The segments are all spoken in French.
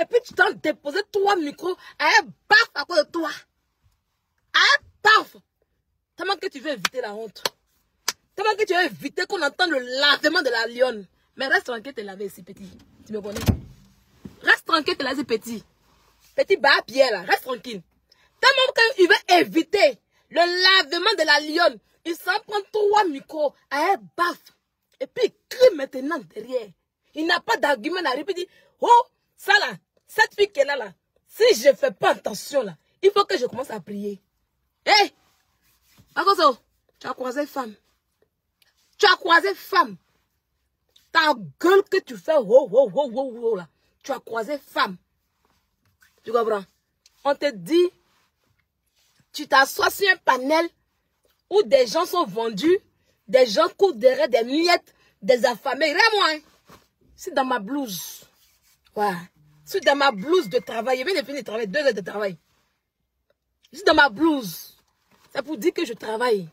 Et puis tu t'en déposé 3 micros à un baf à cause de toi. À un baf. Tellement que tu veux éviter la honte. Tellement que tu veux éviter qu'on entende le lavement de la lionne. Mais reste tranquille, te laver ici, petit. Tu me connais? Reste tranquille, te laver petit. Petit bas à pied là, reste tranquille. Tellement qu'il veut éviter le lavement de la lionne. Il s'en prend 3 micros à un baf. Et puis il crie maintenant derrière. Il n'a pas d'argument à répéter. Il dit, oh, ça là, cette fille qui est là, si je ne fais pas attention là, il faut que je commence à prier. Hé, hey, Akoso, tu as croisé femme. Tu as croisé femme. Ta gueule que tu fais, là. Tu as croisé femme. Tu comprends? On te dit, tu t'assois sur un panel où des gens sont vendus, des gens courent derrière des miettes, des affamés. Regarde-moi, hein. C'est dans ma blouse. Ouais. C'est dans ma blouse de travail. Je viens de finir de travail, 2 heures de travail. C'est dans ma blouse. C'est pour dire que je travaille.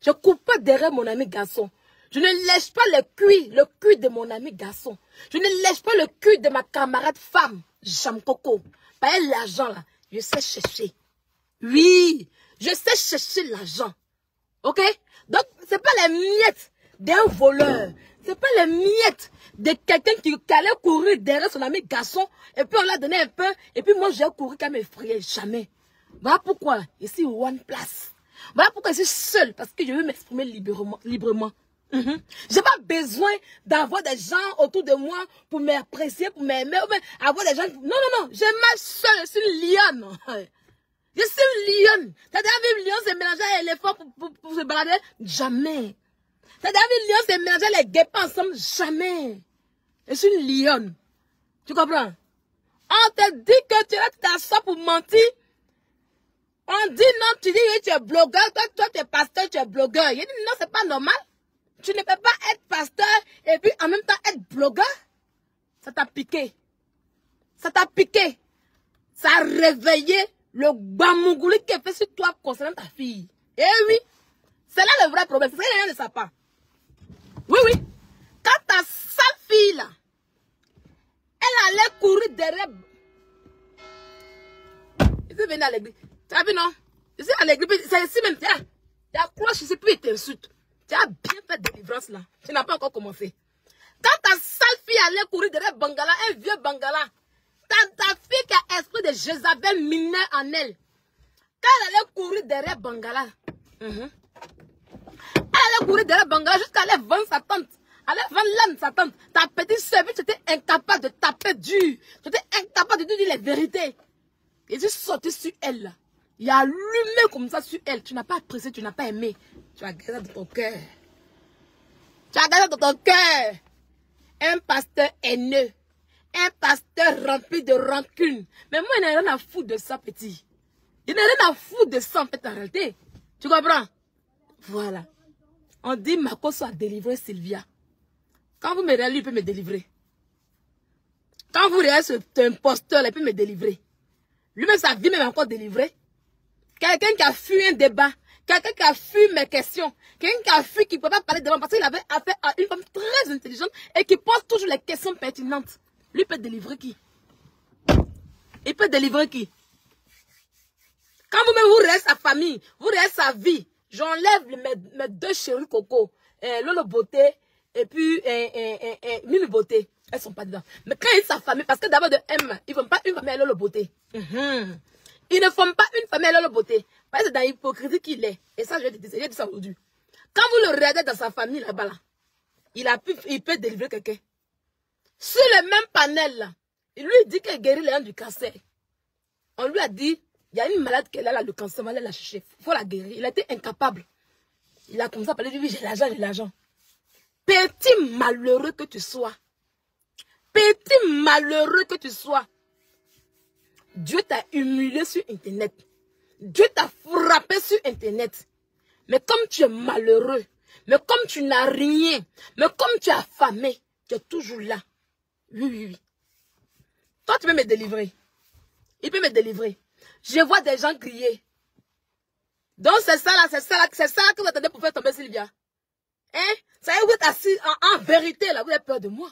Je ne cours pas derrière mon ami garçon. Je ne lèche pas le cul de mon ami garçon. Je ne lèche pas le cul de ma camarade femme, Jam Coco. Pas l'argent là, je sais chercher. Oui, je sais chercher l'argent. Ok? Donc, ce n'est pas les miettes d'un voleur. Ce n'est pas les miettes de quelqu'un qui allait courir derrière son ami garçon. Et puis on l'a donné un peu. Et puis moi, j'ai couru comme mes frères. Jamais. Voilà pourquoi ici, one place. Voilà pourquoi je suis seule. Parce que je veux m'exprimer librement. Je n'ai pas besoin d'avoir des gens autour de moi pour m'apprécier, pour m'aimer, ou bien avoir des gens... Non, je marche seule, je suis une lionne. Je suis une lionne. T'as déjà vu une lionne se mélanger à l'éléphant pour se balader? Jamais. T'as déjà vu une lionne se mélanger les guêpes ensemble? Jamais. Je suis une lionne. Tu comprends? On te dit que tu es t'assois pour mentir. On dit non, tu dis que tu es blogueur, toi tu es pasteur, tu es blogueur. Il dit non, c'est pas normal. Tu ne peux pas être pasteur et puis en même temps être blogueur. Ça t'a piqué. Ça t'a piqué. Ça a réveillé le bamougouli qui est fait sur toi concernant ta fille. Eh oui. C'est là le vrai problème. C'est ça que les gens ne savent pas. Oui. Quand ta sale fille là, elle allait courir derrière. Il faut venir à l'église. Tu as vu non? Ici à l'église, c'est ici même. Tiens, tu accroches ici puis il t'insulte. Tu as bien fait délivrance là. Tu n'as pas encore commencé. Quand ta sale fille allait courir derrière Bangala, un vieux Bangala, ta fille qui a esprit de Jézabel mineur en elle, quand elle allait courir derrière Bangala, elle allait courir derrière Bangala jusqu'à aller vendre sa tante. Allait vendre l'âme de sa tante. Ta petite sœur, tu étais incapable de taper dur. Tu étais incapable de dire les vérités. Et tu es sorti sur elle là. Il y a allumé comme ça sur elle. Tu n'as pas apprécié, tu n'as pas aimé. Tu as gardé dans ton cœur. Tu as gardé dans ton cœur. Un pasteur haineux. Un pasteur rempli de rancune. Mais moi, je n'ai rien à foutre de ça, petit. Je n'ai rien à foutre de ça, en fait, en réalité. Tu comprends? Voilà. On dit, Makoso a délivré Sylvia. Quand vous me regardez, il peut me délivrer. Quand vous regardez cet imposteur, il peut me délivrer. Lui-même, sa vie même encore délivrée. Quelqu'un qui a fui un débat. Quelqu'un qui a fui mes questions. Quelqu'un qui a fui, qui ne peut pas parler devant parce qu'il avait affaire à une femme très intelligente et qui pose toujours les questions pertinentes. Lui peut délivrer qui? Il peut délivrer qui? Quand vous-même vous regardez sa famille, vous regardez sa vie, j'enlève mes 2 chéris coco, Lolo Beauté et puis Mimi Beauté. Elles ne sont pas dedans. Mais quand il y a sa famille, parce que d'abord de M, ils ne font pas une famille à Lolo Beauté. Ils ne font pas une famille à Lolo Beauté. Parce que c'est dans l'hypocrisie qu'il est. Et ça, je vais te dire, j'ai dit ça aujourd'hui. Quand vous le regardez dans sa famille là-bas, là, il peut délivrer quelqu'un. Sur le même panel là, il lui dit qu'il guérit les gens du cancer. On lui a dit, il y a une malade qui est là, le cancer, on va aller la chercher. Il faut la guérir. Il a été incapable. Il a commencé à parler, il dit, oui, j'ai l'argent. Petit malheureux que tu sois. Petit malheureux que tu sois. Dieu t'a humilié sur Internet. Dieu t'a frappé sur Internet. Mais comme tu es malheureux, mais comme tu n'as rien, mais comme tu es affamé, tu es toujours là. Oui. Toi, tu peux me délivrer. Il peut me délivrer. Je vois des gens crier. Donc c'est ça là que vous attendez pour faire tomber Sylvia. Hein? Ça y est, vous êtes assis en vérité là, vous avez peur de moi.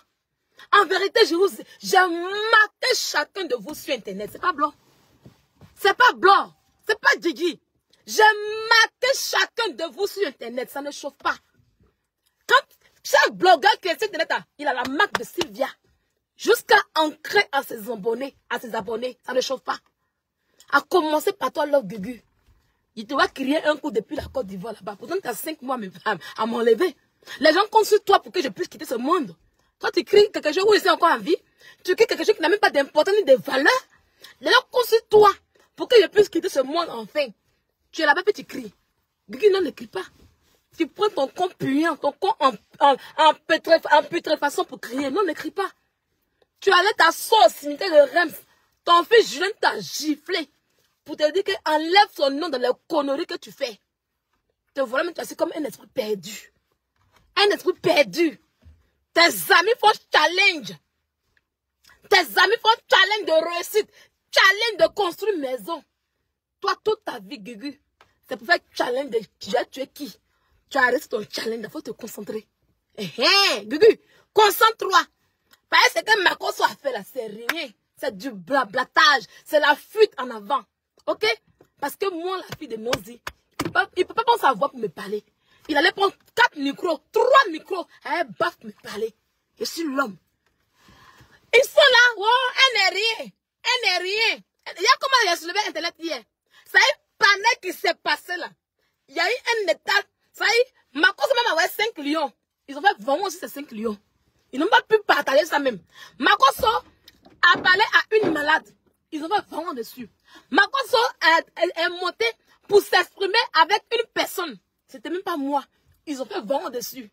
En vérité, j'ai maté chacun de vous sur Internet. C'est pas blanc. C'est pas blanc. C'est pas Didi. J'ai maté chacun de vous sur Internet. Ça ne chauffe pas. Quand chaque blogueur qui est sur Internet, il a la marque de Sylvia. Jusqu'à ancrer à ses abonnés. Ça ne chauffe pas. À commencer par toi, Love Gugu. Il te va crier un coup depuis la Côte d'Ivoire là-bas. Pourtant, tu as 5 mois à m'enlever. Les gens comptent sur toi pour que je puisse quitter ce monde. Toi, tu cries quelque chose où je suis encore en vie. Tu cries quelque chose qui n'a même pas d'importance ni de valeur. Les gens comptent sur toi pour que je puisse quitter ce monde enfin. Tu es là-bas et tu cries. Gugu, non, ne crie pas. Tu prends ton compte puant, ton compte en putréfaçon pour crier. Non, ne crie pas. Tu allais t'asseoir au cimetière de Reims. Ton fils Julien t'a giflé pour te dire qu'enlève son nom dans les conneries que tu fais. Te voilà même tu comme un esprit perdu. Un esprit perdu. Tes amis font challenge. Tes amis font challenge de réussite. Challenge de construire une maison. Toi, toute ta vie, Gugu, c'est pour faire challenge de tu es qui? Tu as arrêté ton challenge, il faut te concentrer. Gugu, concentre-toi. Parce que ce que Makoso a fait là, c'est rien. C'est du blablatage. C'est la fuite en avant. Ok? Parce que moi, la fille de Nozi, il ne peut pas prendre sa voix pour me parler. Il allait prendre 4 micros, 3 micros, à un baf pour me parler. Je suis l'homme. Ils sont là, oh, elle n'est rien. Elle n'est rien. Il y a comment il a soulevé Internet hier. Ça y est, panel qui s'est passé là. Il y a eu un état. Ça y est, Makoso même avait 5 lions. Ils ont fait vraiment aussi ces 5 lions. Ils n'ont pas pu partager ça même. Makoso a parlé à une malade. Ils ont fait vraiment dessus. Makoso est monté pour s'exprimer avec une personne. C'était même pas moi. Ils ont fait vraiment dessus.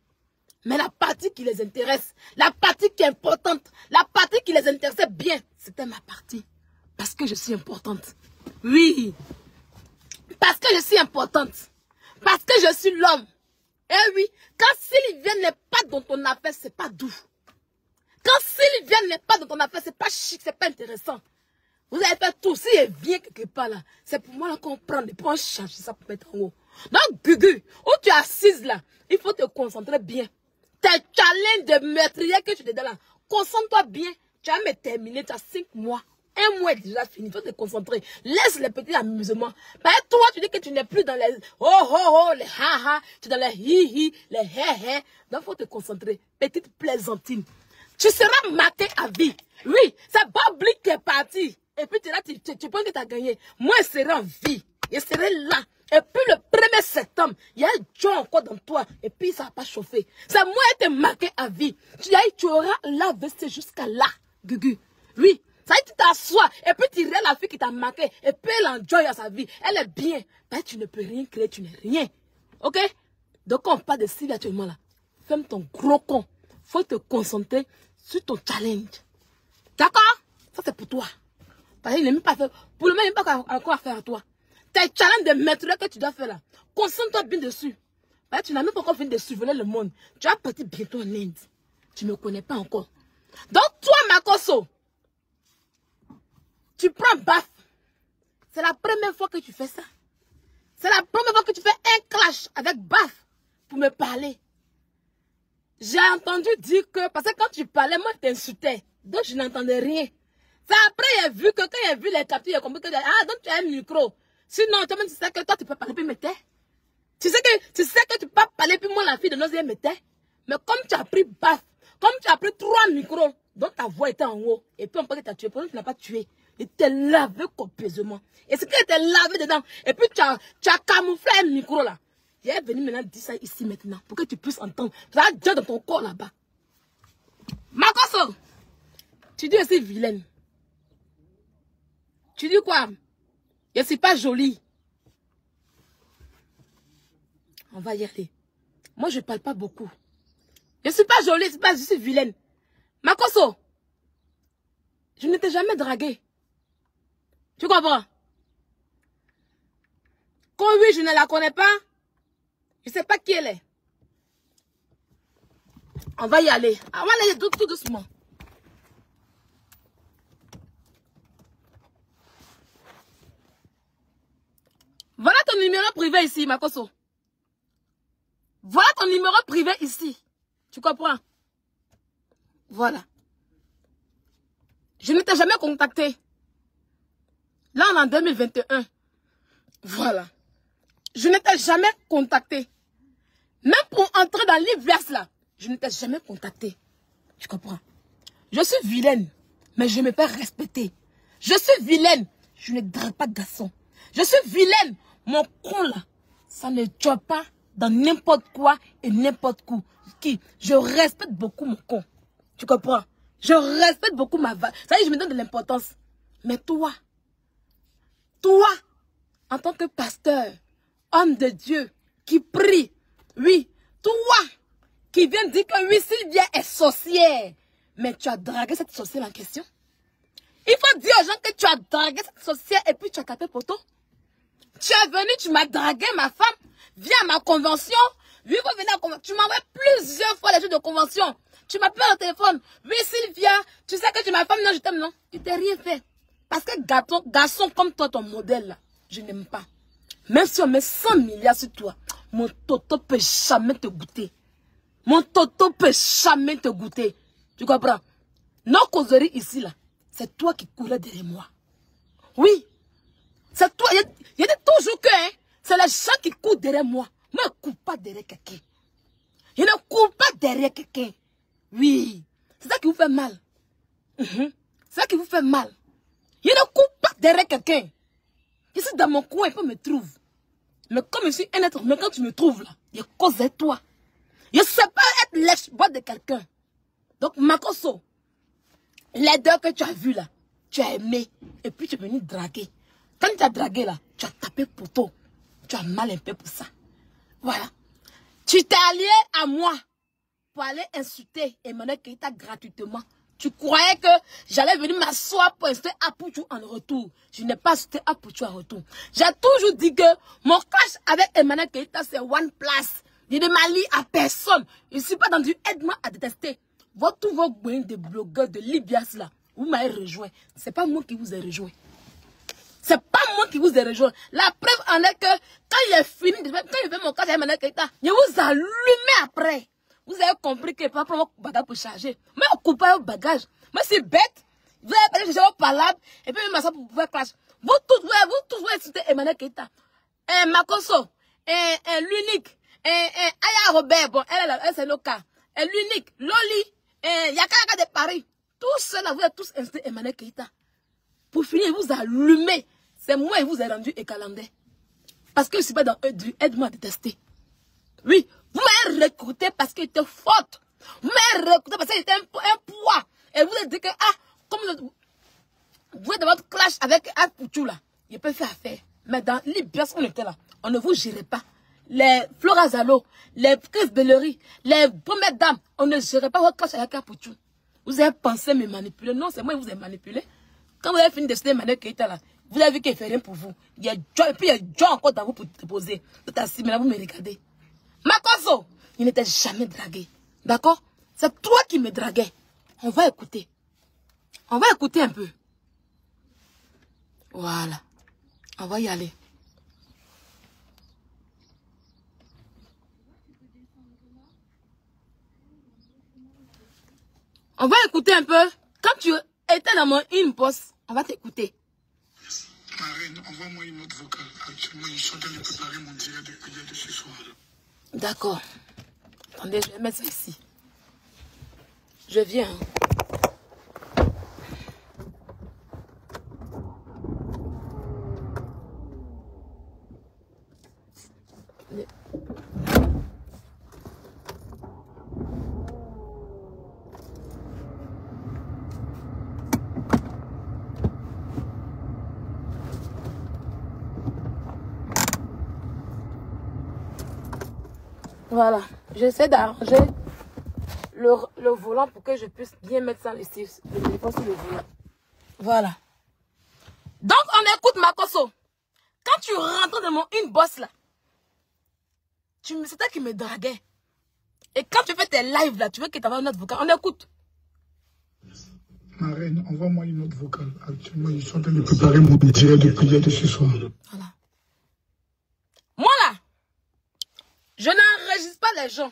Mais la partie qui les intéresse, la partie qui est importante, la partie qui les intéressait bien, c'était ma partie. Parce que je suis importante. Oui. Parce que je suis importante. Parce que je suis l'homme. Eh oui, quand Sylvia n'est pas dans ton affaire, c'est pas doux. Quand Sylvia n'est pas dans ton affaire, c'est pas chic, c'est pas intéressant. Vous avez fait tout. Si elle vient quelque part là, c'est pour moi là qu'on prend des points, changer ça pour mettre en haut. Donc, Gugu, où tu es assise là, il faut te concentrer bien. Tes challenges de meurtrier que tu es dedans là, concentre-toi bien. Tu vas me terminer, tu as 5 mois. 1 mois est déjà fini, il faut te concentrer. Laisse les petits amusements. Parce que toi, tu dis que tu n'es plus dans les les ha-ha, tu es dans les hi-hi, les hé-hé. Donc, il faut te concentrer. Petite plaisantine. Tu seras maté à vie. Oui, c'est Babli qui est parti. Et puis, tu penses que tu as gagné. Moi, je serai en vie. Je serai là. Et puis, le 1er septembre, il y a un John encore dans toi. Et puis, ça ne va pas chauffer. C'est moi qui t'ai marqué à vie. Tu auras la veste jusqu'à là, Gugu. Oui. Ça y est, tu t'assois. Et puis, tu regardes la fille qui t'a marqué. Et puis, elle enjoy à sa vie. Elle est bien. Ben, tu ne peux rien créer. Tu n'es rien. Ok? Donc, quand on parle de Sylvie actuellement là, ferme ton gros con. Faut te concentrer sur ton challenge. D'accord? Ça, c'est pour toi. Parce qu'il n'est même pas fait. Pour le moment, il n'est pas encore à faire à toi. Tes challenges de maître que tu dois faire là. Concentre-toi bien dessus. Parce que tu n'as même pas encore fini de survoler le monde. Tu vas partir bientôt en Inde. Tu ne me connais pas encore. Donc, toi, Makoso, tu prends baf. C'est la première fois que tu fais ça. C'est la première fois que tu fais un clash avec baf pour me parler. J'ai entendu dire que, parce que quand tu parlais, moi, je t'insultais. Donc, je n'entendais rien. C'est après, j'ai vu que, quand j'ai vu les captures, j'ai compris que, donc tu as un micro. Sinon, toi-même, tu sais que toi, tu peux parler, puis me tais. Tu sais que tu peux parler, puis moi, la fille de nos yeux, me tais. Mais comme tu as pris baf, comme tu as pris 3 micros, donc ta voix était en haut. Et puis, on peut que tu as tué. Pourquoi tu n'as pas tué? Il t'est lavé copieusement. Et c'est qu'il t'est lavé dedans. Et puis, tu as camouflé un micro là. Il est venu maintenant dire ça ici maintenant. Pour que tu puisses entendre. Ça va déjà dans ton corps là-bas. Makoso, tu dis aussi vilaine. Tu dis quoi? Je ne suis pas jolie. On va y aller. Moi, je ne parle pas beaucoup. Je ne suis pas jolie, je suis vilaine. Makoso, je ne t'ai jamais dragué. Tu comprends? Quand oui, je ne la connais pas, je ne sais pas qui elle est. On va y aller. On va aller tout doucement. Voilà ton numéro privé ici, Makoso. Voilà ton numéro privé ici. Tu comprends? Voilà. Je ne t'ai jamais contacté. Là, on est en 2021. Voilà. Je ne t'ai jamais contacté. Même pour entrer dans l'univers là, je ne t'ai jamais contacté. Tu comprends? Je suis vilaine, mais je me fais respecter. Je suis vilaine, je ne drague pas de garçon. Je suis vilaine, mon con là, ça ne tue pas dans n'importe quoi et n'importe qui. Je respecte beaucoup mon con. Tu comprends? Je respecte beaucoup ma vague. Ça y est, je me donne de l'importance. Mais toi, en tant que pasteur, homme de Dieu, qui prie, oui, toi, qui viens dire que oui, Sylvia est sorcière, mais tu as dragué cette sorcière en question. Il faut dire aux gens que tu as dragué cette sorcière et puis tu as tapé poteau. Tu es venu, tu m'as dragué, ma femme, viens à ma convention. Oui, faut venir à la convention. Tu m'envoies plusieurs fois les jours de convention. Tu m'appelles au téléphone. Oui, Sylvia, tu sais que tu es ma femme, non, je t'aime, non. Tu t'es rien fait. Parce que garçon comme toi, ton modèle, là, je n'aime pas. Même si on met 100 milliards sur toi, mon toto peut jamais te goûter. Mon toto peut jamais te goûter. Tu comprends? Nos causeries ici, là, c'est toi qui courais derrière moi. Oui. C'est toi. Il y a toujours que, hein, c'est les gens qui courent derrière moi. Moi, je ne cours pas derrière quelqu'un. Je ne cours pas derrière quelqu'un. Oui. C'est ça qui vous fait mal. C'est ça qui vous fait mal. Je ne cours pas derrière quelqu'un. Je suis dans mon coin, il me trouve. Mais comme je suis un être, mais quand tu me trouves là, je cause de toi. Je ne sais pas être lèche-boîte de quelqu'un. Donc, Makoso, les deux que tu as vus là, tu as aimé. Et puis tu es venu draguer. Quand tu as dragué là, tu as tapé poteau. Tu as mal un peu pour ça. Voilà. Tu t'es allié à moi pour aller insulter Emmanuel Keïta gratuitement. Tu croyais que j'allais venir m'asseoir pour insulter Apouchou en retour. Je n'ai pas insulté Apouchou en retour. J'ai toujours dit que mon clash avec Emmanuel Keïta, c'est one place. Je ne m'allie à personne. Je ne suis pas dans du aide-moi à détester. Tous vos goûts de blogueurs de Libias là, vous m'avez rejoint. Ce n'est pas moi qui vous ai rejoint. C'est pas moi qui vous ai rejoint. La preuve en est que quand il est fini, quand il fait mon cas avec Emmanuel Keïta, je vous allumez après. Vous avez compris que papa mon bagage pour charger. Mais on coupe pas vos bagages. Moi c'est bête. Vous avez pas chercher vos palabres et puis même ça pour pouvoir clash. Vous tous insultez Emmanuel Keïta. Makoso, l'unique, Aya Robert, bon, elle c'est le cas. L'unique, Loli, Yaka de Paris. Tous ceux-là, vous avez tous insulté Emmanuel Keïta. Pour finir, vous allumez. C'est moi qui vous ai rendu écalandais. Parce que je ne suis pas dans du aide-moi à détester. Oui, vous m'avez recruté parce qu'il était forte. Vous m'avez recruté parce qu'il était un poids. Et vous avez dit que, comme vous êtes dans votre clash avec un Pouchou là, il peut faire affaire. Mais dans l'Ibias, on était là. On ne vous gérait pas. Les Flora Zalo, les Chris Bellery, les premières dames, on ne gérait pas votre clash avec un Pouchou. Vous avez pensé me manipuler. Non, c'est moi qui vous ai manipulé. Quand vous avez fini de citer Emmanuel Keïta là, vous avez vu qu'il ne fait rien pour vous. Il y a John, et puis il y a John encore dans vous pour te poser. Tout assis, mais là vous me regardez. Makoso, il n'était jamais dragué. D'accord? C'est toi qui me draguais. On va écouter. On va écouter un peu. Voilà. On va y aller. On va écouter un peu. Quand tu étais dans mon inbox, on va t'écouter. Ma reine, envoie-moi une autre vocale. Actuellement, je suis en train de préparer mon direct de prière de ce soir. D'accord. Attendez, je vais mettre ça ici. Je viens. Voilà, j'essaie d'arranger le volant pour que je puisse bien mettre ça le téléphone sur le volant. Voilà. Donc, on écoute Makoso. Quand tu rentres dans mon inbox là, c'est toi qui me draguais. Et quand tu fais tes lives là, tu veux que tu aies un autre vocal. On écoute. Ma reine, envoie-moi une autre vocale. Actuellement, je suis en train de préparer mon direct de prière de ce soir. Voilà. Moi là, je n'enregistre pas les gens.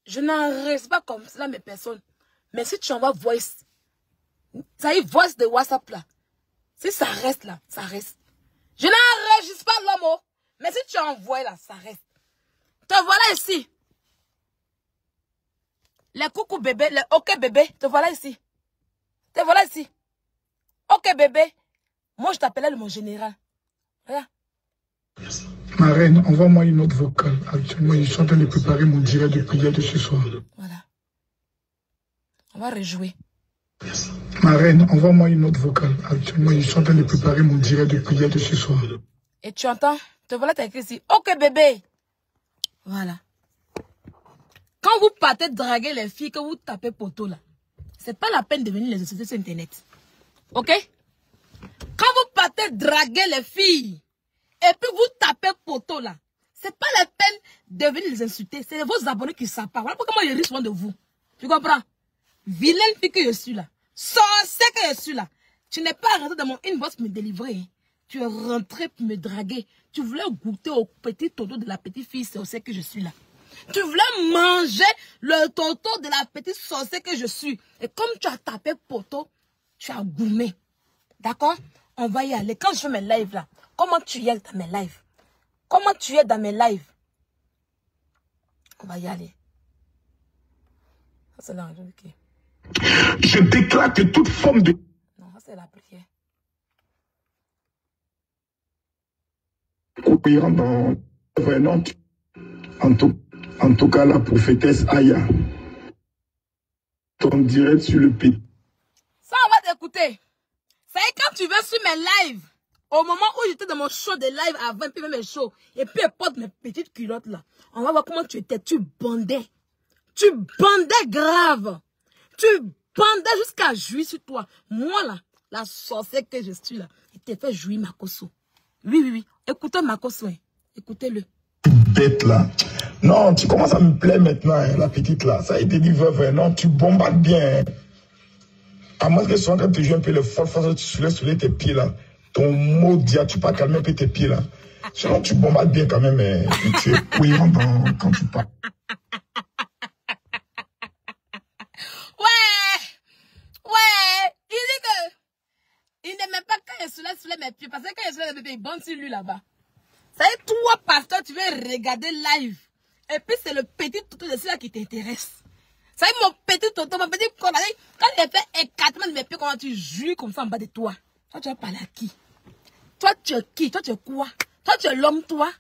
Je n'enregistre pas comme cela mes personnes. Mais si tu envoies voice, Ça y est, voice de WhatsApp là. Si ça reste là, ça reste. Je n'enregistre pas l'homme, mais si tu envoies là, ça reste. Te voilà ici. Les coucou bébé, les ok bébé, te voilà ici. Te voilà ici. Ok bébé. Moi je t'appelais mon général. Regarde. Merci. Ma reine, envoie-moi une autre vocale. Actuellement, je suis en train de préparer mon direct de prière de ce soir. Voilà. On va rejouer. Merci. Ma reine, envoie-moi une autre vocale. Actuellement, je suis en train de préparer mon direct de prière de ce soir. Et tu entends? Te voilà, t'as écrit ici. Ok bébé. Voilà. Quand vous partez draguer les filles, que vous tapez poteau là, c'est pas la peine de venir les insulter sur internet. Ok? Quand vous partez draguer les filles, et puis vous tapez poteau là, c'est pas la peine de venir les insulter. C'est vos abonnés qui savent pas. Voilà pourquoi moi je ris souvent de vous. Tu comprends? Vilaine fille que je suis là. Sorcière que je suis là. Tu n'es pas rentré dans mon inbox me délivrer. Hein. Tu es rentré pour me draguer. Tu voulais goûter au petit toto de la petite fille sorcière que je suis là. Tu voulais manger le toto de la petite sorcière que je suis. Et comme tu as tapé poteau, tu as gourmé. D'accord? On va y aller. Quand je fais mes lives là, comment tu y es dans mes lives? Comment tu es dans mes lives? On va y aller. Ça c'est là, ok. Je déclare que toute forme de... Non, ça c'est la prière. Coupérant dans... Vraiment, en tout cas, la prophétesse Aya. Ton direct sur le pays. Ça, on va t'écouter. C'est quand tu vas sur mes lives, au moment où j'étais dans mon show de live avant, puis même mes shows, et puis elle porte mes petites culottes là. On va voir comment tu étais. Tu bandais. Tu bandais grave. Tu bandais jusqu'à jouir sur toi. Moi là, la sorcière que je suis là, il t'a fait jouir Makoso. Oui, oui, oui. Écoutez Makoso. Hein. Écoutez-le. Bête là. Non, tu commences à me plaire maintenant, hein, la petite là. Ça a été dit vrai. Non, tu bombardes bien. Hein. À moins que tu sois en train de te jouer un peu le fort, tu soulèves tes pieds là. Ton mot dit, tu pas calmer un peu tes pieds là. Sinon, tu bombardes bien quand même. Et tu es cohérent quand tu parles. Ouais. Il dit que il n'aimait pas quand il soulève mes pieds. Parce que quand il soulève mes pieds, il bande sur lui là-bas. Ça y est, toi, pasteur, tu veux regarder live. Et puis, c'est le petit toto de celui-là qui t'intéresse. Ça y est, mon petit toto, mon petit corps. Quand il fait écartement de mes pieds, comment tu jouis comme ça en bas de toi? Toi, tu vas parler à qui? Toi, tu es qui? Toi, tu es quoi? Toi, tu es l'homme, toi?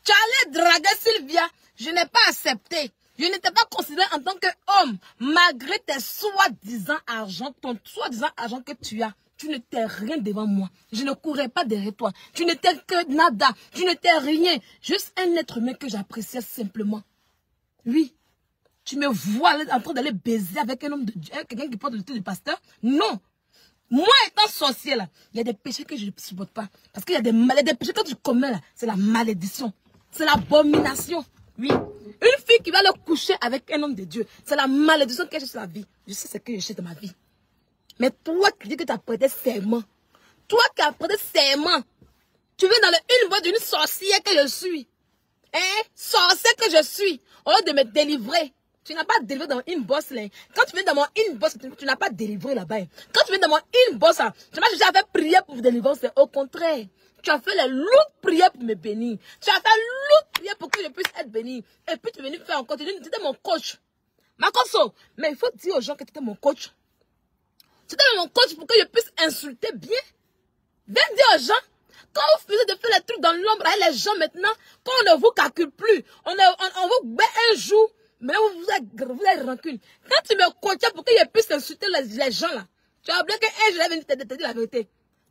Tu allais draguer Sylvia. Je n'ai pas accepté. Je n'étais pas considéré en tant qu'homme. Malgré tes soi-disant argent, ton soi-disant argent que tu as. Tu n'étais rien devant moi. Je ne courais pas derrière toi. Tu n'étais que nada. Tu n'étais rien. Juste un être humain que j'appréciais simplement. Oui. Tu me vois en train d'aller baiser avec un homme de Dieu, quelqu'un qui porte le titre de pasteur? Non. Moi, étant sorcier, là, il y a des péchés que je ne supporte pas. Parce qu'il y a des péchés que tu commets, là. C'est la malédiction. C'est l'abomination. Oui. Une fille qui va le coucher avec un homme de Dieu. C'est la malédiction qu'elle cherche dans la vie. Je sais ce que je cherche dans ma vie. Mais toi qui dis que tu as prêté serment. Toi qui as prêté serment. Tu viens dans une voie d'une sorcière que je suis. Hein? Sorcière que je suis. Au lieu de me délivrer. Tu n'as pas délivré dans une bosse là. Quand tu viens dans mon inbox, tu n'as pas délivré là-bas. Quand tu viens dans mon inbox, tu m'as déjà fait prier pour vous délivrer. C'est au contraire. Tu as fait les lourdes prières pour me bénir. Tu as fait lourdes prières pour que je puisse être béni. Et puis tu es venu faire encore. Tu étais mon coach. Makoso. Mais il faut dire aux gens que tu étais mon coach. Tu étais mon coach pour que je puisse insulter bien. Viens dire aux gens. Quand vous faisiez de faire les trucs dans l'ombre avec les gens maintenant, quand on ne vous calcule plus, on vous met un jour. Mais là, vous avez rancune. Quand tu me coachais pour que je puisse insulter les gens là, tu as oublié qu'un jour, je vais venir te dire la vérité.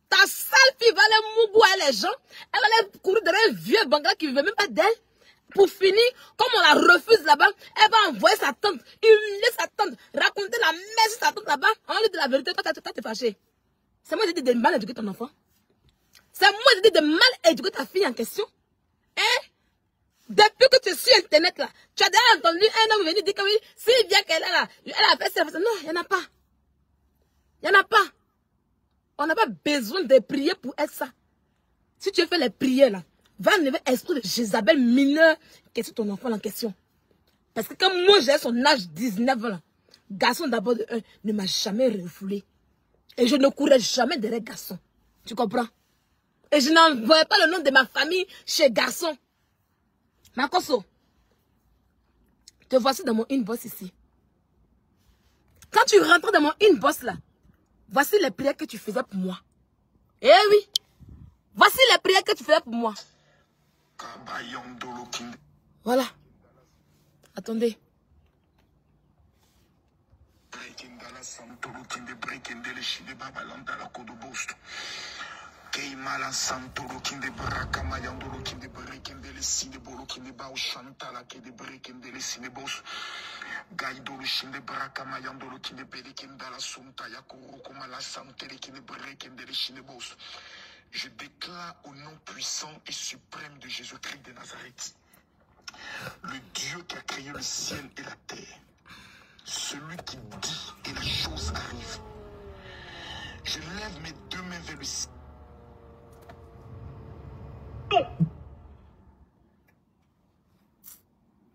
Ta sale fille va aller mougou à les gens, elle va aller courir derrière un vieux bangla qui ne veut même pas d'elle. Pour finir, comme on la refuse là-bas, elle va envoyer sa tante, humilier sa tante, raconter la messe de sa tante là-bas, en lui dire la vérité, toi t'es fâché. C'est moi qui ai dit de mal éduquer ton enfant. C'est moi qui ai dit de mal éduquer ta fille en question. Hein? Depuis que tu es sur Internet là, tu as déjà entendu un homme venir dire que oui, si bien qu'elle est là, elle a fait ça. Non, il n'y en a pas. Il n'y en a pas. On n'a pas besoin de prier pour être ça. Si tu fais les prières là, va enlever l'esprit de Jézabel mineur qui est sur ton enfant en question. Parce que quand moi j'ai son âge 19 ans là, garçon d'abord de 1 ne m'a jamais refoulé. Et je ne courais jamais derrière garçon. Tu comprends? Et je n'envoyais pas le nom de ma famille chez garçon. Makoso, te voici dans mon inbox ici. Quand tu rentres dans mon inbox là, voici les prières que tu faisais pour moi. Eh oui. Voici les prières que tu faisais pour moi. Voilà. Attendez. Keimala Santoro Kinde Baraka Mayandoro Kinde Brekendele Sinebolo Kinde Bao Shantala Kinde Brekendele Sinebos Gaidolo Shinde Baraka Mayandoro Kinde Belekindala Sunta Yakoro Komala Santele Kinde Brekendele Sinebos. Je déclare au nom puissant et suprême de Jésus-Christ de Nazareth, le Dieu qui a créé le ciel et la terre, celui qui dit et la chose arrive. Je lève mes deux mains vers le ciel.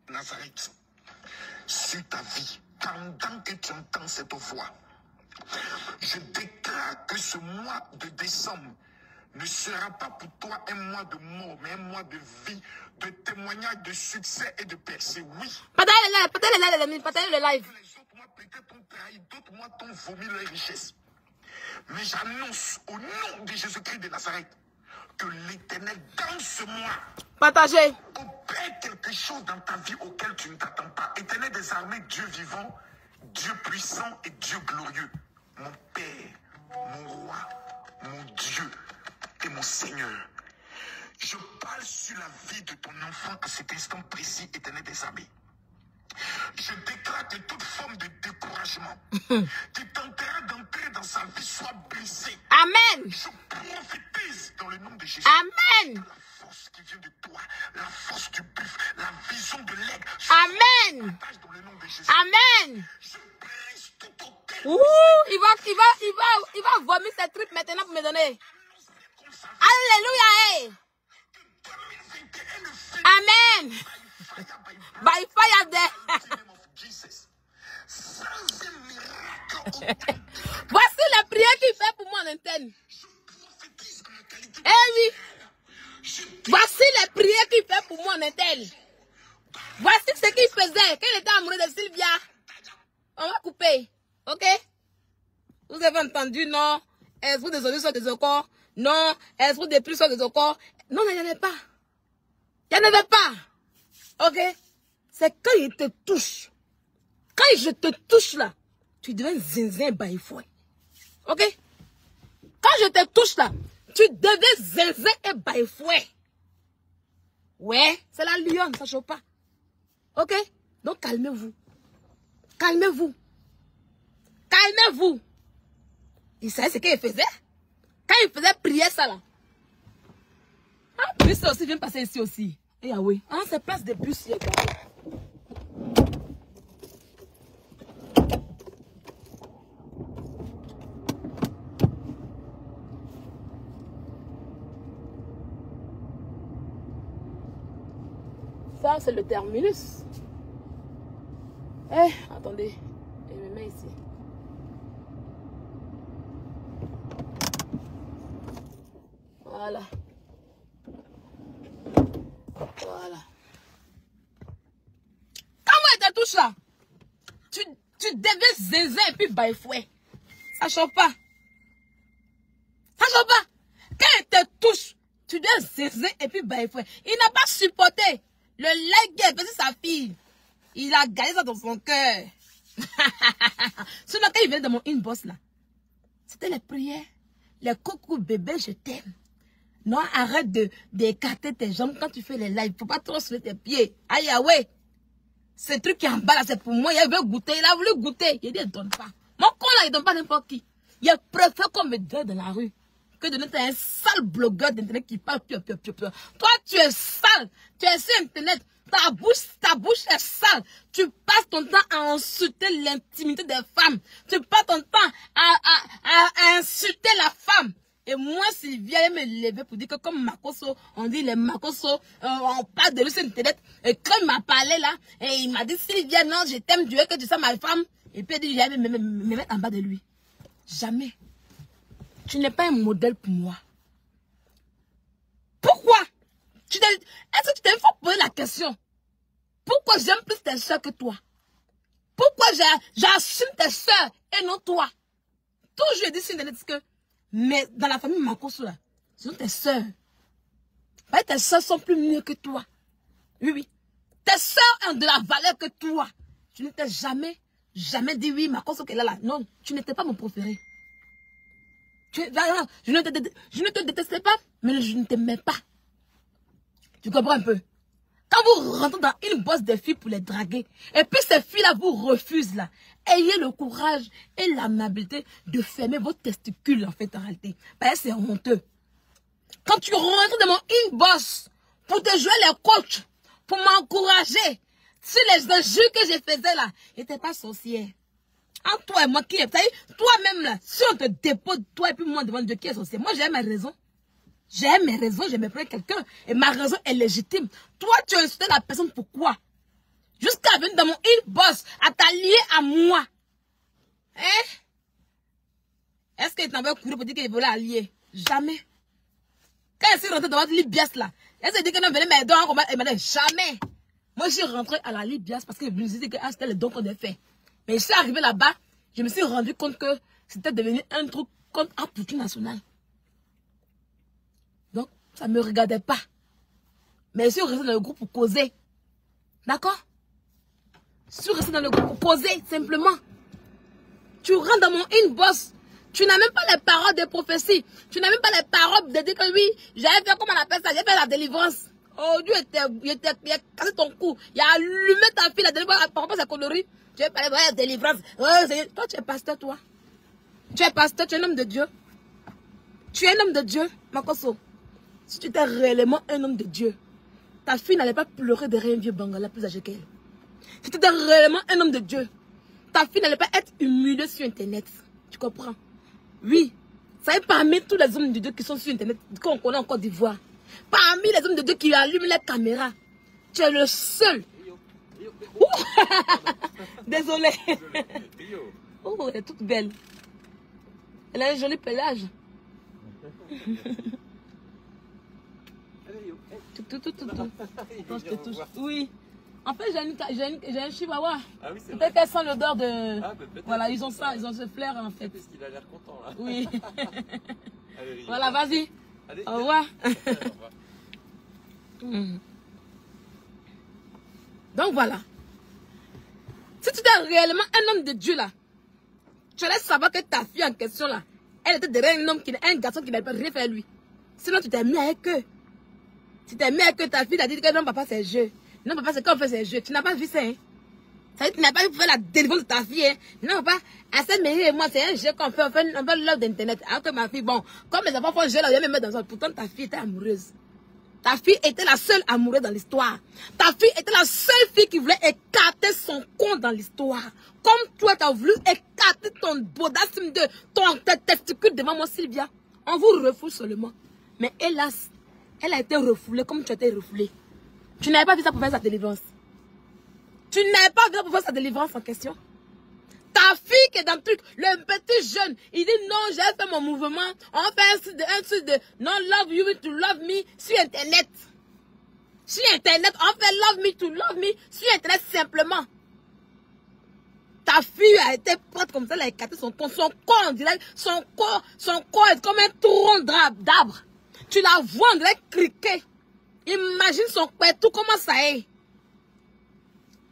Nazareth, sur ta vie, pendant que tu entends cette voix, je déclare que ce mois de décembre ne sera pas pour toi un mois de mort, mais un mois de vie, de témoignage, de succès et de percée. Oui. Partagez le live. Les autres mois peut-être t'ont trahi, d'autres mois t'ont vomi leurs richesses. Mais j'annonce au nom de Jésus-Christ de Nazareth que l'Éternel, dans ce mois, Partagez. opère quelque chose dans ta vie auquel tu ne t'attends pas. Éternel des armées, Dieu vivant, Dieu puissant et Dieu glorieux. Mon Père, mon Roi, mon Dieu et mon Seigneur. Je parle sur la vie de ton enfant à cet instant précis, Éternel des armées. Je déclare que toute forme de découragement qui tentera d'entrer dans sa vie soit brisée. Amen. Je prophétise dans le nom de Jésus. Amen. La force qui vient de toi, la force du buffle, la vision de l'aigle. Amen. Dans le nom de Jésus. Amen. Je brise tout autel. Il va vomir ses trucs maintenant pour me donner. Alléluia. Amen. By fire there. Voici la prière qu'il fait pour moi en interne. Eh oui. Voici les prières qu'il fait pour moi en interne. Voici ce qu'il faisait quand il était amoureux de Sylvia. On va couper. Ok? Vous avez entendu, non? Esprit des auditions des corps. Non. Esprit des plus des corps. Non, il n'y en a pas. Il n'y en avait pas. Ok? C'est quand il te touche. Quand je te touche là, tu deviens zinzin by fouet. Ok? Quand je te touche là, tu deviens zinzin et by fouet. Ouais, c'est la lionne, ça chauffe pas. Ok? Donc calmez-vous. Calmez-vous. Calmez-vous. Il savait ce qu'il faisait. Quand il faisait prier ça là. Ah, bus aussi vient passer ici aussi. Et ah oui. Ah, c'est place de bus hier. Ça, c'est le terminus. Eh, attendez. Je me mets ici. Voilà. Voilà. Comment elle te touche là? Tu deviens zinzin et puis baille fouet. Ça chauffe pas. Ça chauffe pas. Quand elle te touche, tu deviens zinzin et puis baille fouet. Il n'a pas supporté. Le leg faisait sa fille. Il a gagné ça dans son cœur. Sinon, quand il venait dans mon inbox là, c'était les prières. Les coucou bébé, je t'aime. Non, arrête d'écarter tes jambes quand tu fais les lives. Faut pas trop soulever tes pieds. Aïe, ah ouais. Ce truc qui est en bas là, c'est pour moi. Il veut goûter. Il a voulu goûter. Il dit, il ne donne pas. Mon con là, il ne donne pas n'importe qui. Il préfère qu'on me donne dans la rue que de donner un sale blogueur d'internet qui parle pio. Toi, tu es sale. Tu es sur internet. Ta bouche est sale. Tu passes ton temps à insulter l'intimité des femmes. Tu passes ton temps à insulter la femme. Et moi, Sylvia, elle me lever pour dire que comme Makoso, on dit les Makoso, on parle de lui sur internet. Et quand il m'a parlé là, et il m'a dit, Sylvia, non, je t'aime, Dieu, que tu sois ma femme. Et puis il dit, je vais me mettre en bas de lui. Jamais. Tu n'es pas un modèle pour moi. Pourquoi? Est-ce que tu t'es fait poser la question? Pourquoi j'aime plus tes soeurs que toi? Pourquoi j'assume tes soeurs et non toi? Toujours je dis sur internet que, mais dans la famille Makosso là, ce sont tes soeurs. Tes soeurs sont plus mieux que toi. Oui, oui. Tes soeurs ont de la valeur que toi. Tu ne t'es jamais dit oui, Makosso qu'elle est là. Non, tu n'étais pas mon préféré. Je ne te détestais pas, mais je ne t'aimais pas. Tu comprends un peu? Quand vous rentrez dans une bosse de filles pour les draguer, et puis ces filles-là vous refusent là, ayez le courage et l'amabilité de fermer vos testicules en fait en réalité. Parce que c'est honteux. Quand tu rentres dans mon inbox pour te jouer les coachs, pour m'encourager, si les injures que je faisais là, n'étaient pas sorcières. Entre toi et moi qui est, toi-même là, si on te dépose, toi et puis moi devant Dieu qui est sorcier, moi j'ai mes raisons. J'ai mes raisons, je me prends quelqu'un. Et ma raison est légitime. Toi, tu as insulté la personne, pourquoi? Jusqu'à venir dans mon inbox, à t'allier à moi. Hein? Est-ce qu'il t'envoie courir pour dire qu'il voulait allier? Jamais. Quand elle s'est rentrée dans votre Libias là, elle s'est dit que non, venez m'aider en combat. Elle m'a dit jamais. Moi, je suis rentrée à la Libias parce que je me suis dit que c'était le don qu'on avait fait. Mais je suis arrivée là-bas, je me suis rendu compte que c'était devenu un truc comme un poutou national. Donc, ça ne me regardait pas. Mais je suis restée dans le groupe pour causer. D'accord? Je suis restée dans le groupe pour causer, simplement. Tu rentres dans mon inbox. Tu n'as même pas les paroles de prophétie. Tu n'as même pas les paroles de dire que oui, j'avais fait, comment on appelle ça, j'ai fait la délivrance. Oh Dieu, il a cassé ton cou. Il a allumé ta fille, la délivrance. Par rapport à sa colorie. Tu veux parler de la délivrance. Toi, tu es pasteur, toi. Tu es pasteur, tu es un homme de Dieu. Tu es un homme de Dieu, Makosso. Si tu étais réellement un homme de Dieu, ta fille n'allait pas pleurer derrière un vieux bangala plus âgé qu'elle. Si tu étais réellement un homme de Dieu, ta fille n'allait pas être humiliée sur Internet. Tu comprends? Oui. Ça est parmi tous les hommes de Dieu qui sont sur Internet, qu'on connaît en Côte d'Ivoire. Parmi les hommes de Dieu qui allument les caméras, tu es le seul. Désolée. Oh, elle est toute belle. Elle a un joli pelage. Quand je te touche. Oui. En fait, j'ai un chihuahua. Ah oui, peut-être qu'elle sent l'odeur de... Ah, voilà, ils ont ça, ils ont ce flair en fait. Parce qu'il a l'air content là. Oui. Allez, voilà, vas-y. Au revoir. Donc voilà. Si tu es réellement un homme de Dieu là, tu allais savoir que ta fille en question là, elle était derrière un garçon qui n'avait rien fait à lui. Sinon tu t'es mis avec eux. Tu t'es mis avec eux, ta fille a dit que non papa c'est jeu. Non papa c'est quand on fait ces jeux. Tu n'as pas vu ça hein. Ça veut dire que tu n'as pas vu faire la délivrance de ta fille hein. Non papa, à cette mairie et moi c'est un jeu qu'on fait, on fait l'œuvre d'internet. Alors que ma fille, bon, comme les enfants font jeu là, je vais me mettre dans ça. Pourtant ta fille était amoureuse. Ta fille était la seule amoureuse dans l'histoire. Ta fille était la seule fille qui voulait écarter son compte dans l'histoire. Comme toi, tu as voulu écarter ton bodasme de ton testicule devant moi, Sylvia. On vous refoule seulement. Mais hélas, elle a été refoulée comme tu as été refoulée. Tu n'avais pas vu ça pour faire sa délivrance. Tu n'avais pas vu ça pour faire sa délivrance en question. Ta fille qui est dans le truc, le petit jeune, il dit non, j'ai fait mon mouvement. On fait un truc de non, love you to love me sur Internet. Sur Internet, on fait love me to love me sur Internet simplement. Ta fille a été prête comme ça, elle a écarté son corps, on dirait, son corps est comme un tronc d'arbre. Tu la vois, on dirait criquer. Imagine son pétou, comment ça est.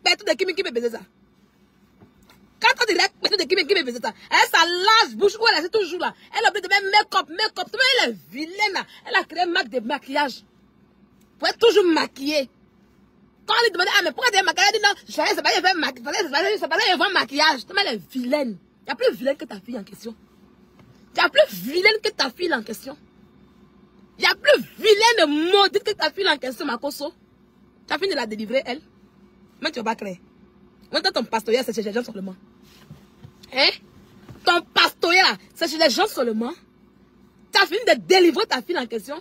Pétou de qui peut baiser ça. Quand on dirait pétou de qui peut baiser ça. Elle sa large bouche où elle est toujours là. Elle a oublié de mettre make-up. Elle est vilaine là. Elle a créé une marque de maquillage. Pour être toujours maquillée. Quand on lui demandait, ah mais pourquoi tu es maquillée? Elle dit non, je savais pas, il fait maquillage. Elle est vilaine. Il y a plus vilaine que ta fille en question. Il y a plus vilaine que ta fille en question. Il y a plus vilaine et maudite que ta fille en question, Makosso. Tu as fini de la délivrer, elle. Mais tu vas pas créer. Maintenant, ton pastoral, c'est chez les gens seulement. Hein? Ton pastoral, c'est chez les gens seulement. Tu as fini de délivrer ta fille en question.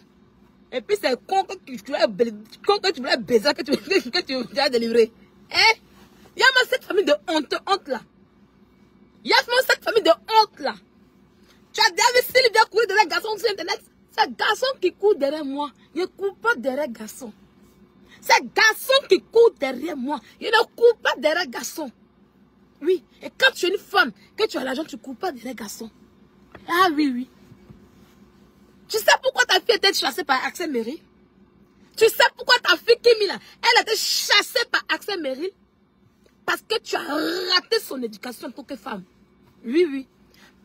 Et puis c'est con que tu voulais baiser, que tu as délivré. Hein? Il y a même cette famille de honte là. Il y a même cette famille de honte là. Tu as déjà vu s'il vient courir derrière garçon sur Internet? C'est garçon qui court derrière moi. Je ne cours pas derrière garçon. C'est garçon qui court derrière moi. Je ne cours pas derrière garçon. Oui. Et quand tu es une femme, que tu as l'argent, tu ne cours pas derrière garçon. Ah oui, oui. Tu sais pourquoi ta fille était chassée par Axel Merrill? Tu sais pourquoi ta fille Kimi là, elle était chassée par Axel Merrill? Parce que tu as raté son éducation en tant que femme. Oui, oui.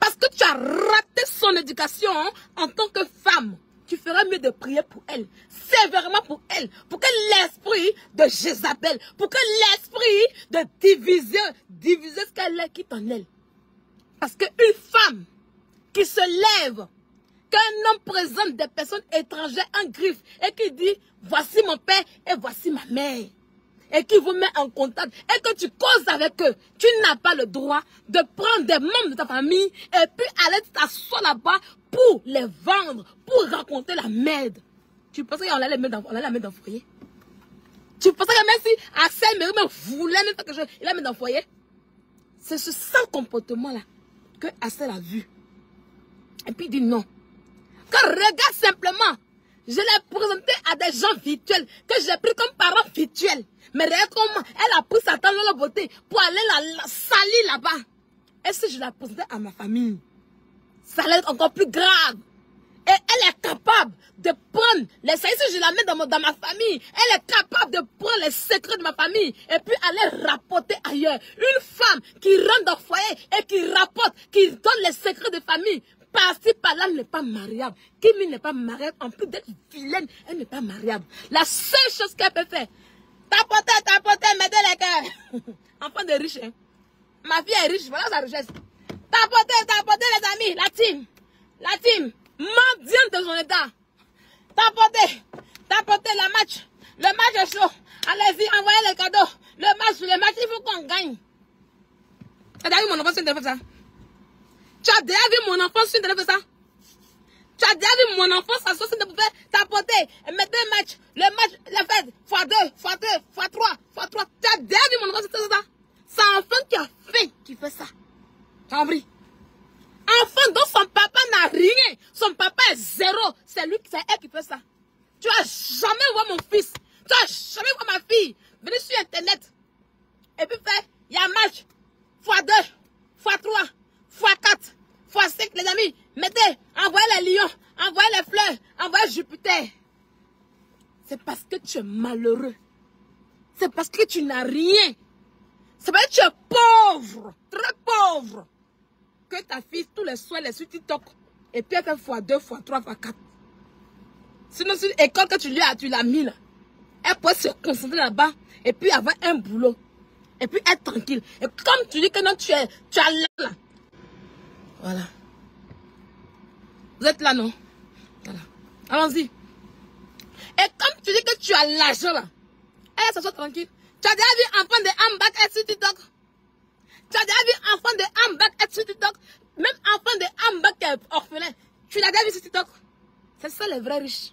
Parce que tu as raté son éducation en tant que femme. Tu feras mieux de prier pour elle. Sévèrement pour elle. Pour que l'esprit de Jézabel, pour que l'esprit de diviser ce qu'elle est quitte en elle. Parce qu'une femme qui se lève, qu'un homme présente des personnes étrangères en griffe et qui dit, voici mon père et voici ma mère. Et qui vous met en contact et que tu causes avec eux, tu n'as pas le droit de prendre des membres de ta famille et puis aller t'asseoir là-bas pour les vendre, pour raconter la merde. Tu pensais qu'on allait la mettre dans le foyer? Tu pensais que même si Axel me voulait faire quelque chose, il la met dans le foyer? C'est ce sale comportement-là que Axel a vu. Et puis il dit non. Quand regarde simplement, je l'ai présenté à des gens virtuels que j'ai pris comme parents virtuels. Mais regarde comment elle a pris sa tante de la beauté pour aller la salir là-bas. Et si je la présentais à ma famille, ça allait être encore plus grave. Et elle est capable de prendre les secrets. Si je la mets dans ma famille, elle est capable de prendre les secrets de ma famille et puis aller rapporter ailleurs. Une femme qui rentre dans le foyer et qui rapporte, qui donne les secrets de famille. Par-ci, par-là, n'est pas mariable. Kimi n'est pas mariable. En plus d'être vilaine, elle n'est pas mariable. La seule chose qu'elle peut faire, tapoter, mettez les cœurs. Enfant de riche, hein. Ma fille est riche, voilà sa richesse. Tapoter les amis, la team, mendiante de son état. Tapoter, le match est chaud. Allez-y, envoyez les cadeaux. Le match, il faut qu'on gagne. Tu as déjà vu mon enfant sur Internet ça? Tu as déjà vu mon enfant sur Internet ça? Tu as déjà vu mon enfant s'asseoir sur Internet pour faire tapoter et mettre le match, la fête, x2, x3. Tu as déjà vu mon enfant sur Internet ça? C'est un enfant qui a faim qui fait ça. Tu as compris? Enfant dont son papa n'a rien. Son papa est zéro. C'est elle qui fait ça. Tu vas jamais voir mon fils. Tu vas jamais voir ma fille. Venez sur Internet. Et puis faire, il y a un match. x2, x3, x4, x5, les amis. Mettez, envoyez les lions, envoyez les fleurs, envoyez Jupiter. C'est parce que tu es malheureux. C'est parce que tu n'as rien. C'est parce que tu es pauvre, très pauvre. Que ta fille, tous les soirs, elle est sur TikTok. Et puis elle fait x2, x3, x4. Sinon, c'est une école que tu l'as mis là. Elle peut se concentrer là-bas. Et puis avoir un boulot. Et puis être tranquille. Et comme tu dis que non, tu as là. Voilà. Vous êtes là, non? Voilà. Allons-y. Et comme tu dis que tu as l'argent là. Elle s'assoit tranquille. Tu as déjà vu enfant de Ambak être sur TikTok? Tu as déjà vu enfant de Ambak être sur TikTok? Même enfant de Ambak qui est orphelin. Tu l'as déjà vu sur TikTok? C'est ça les vrais riches.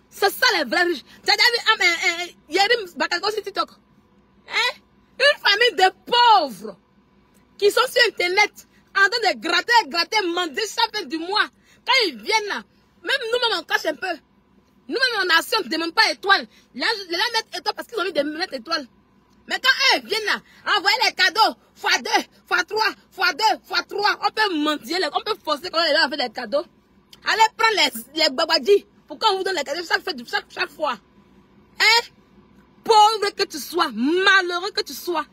C'est ça les vrais riches. Tu as déjà vu Yerim Bakako sur TikTok? Hein? Une famille de pauvres qui sont sur Internet en train de gratter, manger chaque fin du mois. Quand ils viennent là, même nous-mêmes on cache un peu. Nous-mêmes en nation, on ne demande pas étoile. Les gens mettent étoile parce qu'ils ont envie de mettre étoile. Mais quand eux viennent là, envoyer les cadeaux, x2, x3, on peut mentir, on peut forcer quand on est là à faire des cadeaux. Allez prendre les babadis pour qu'on vous donne les cadeaux chaque fois. Hein? Pauvre que tu sois, malheureux que tu sois.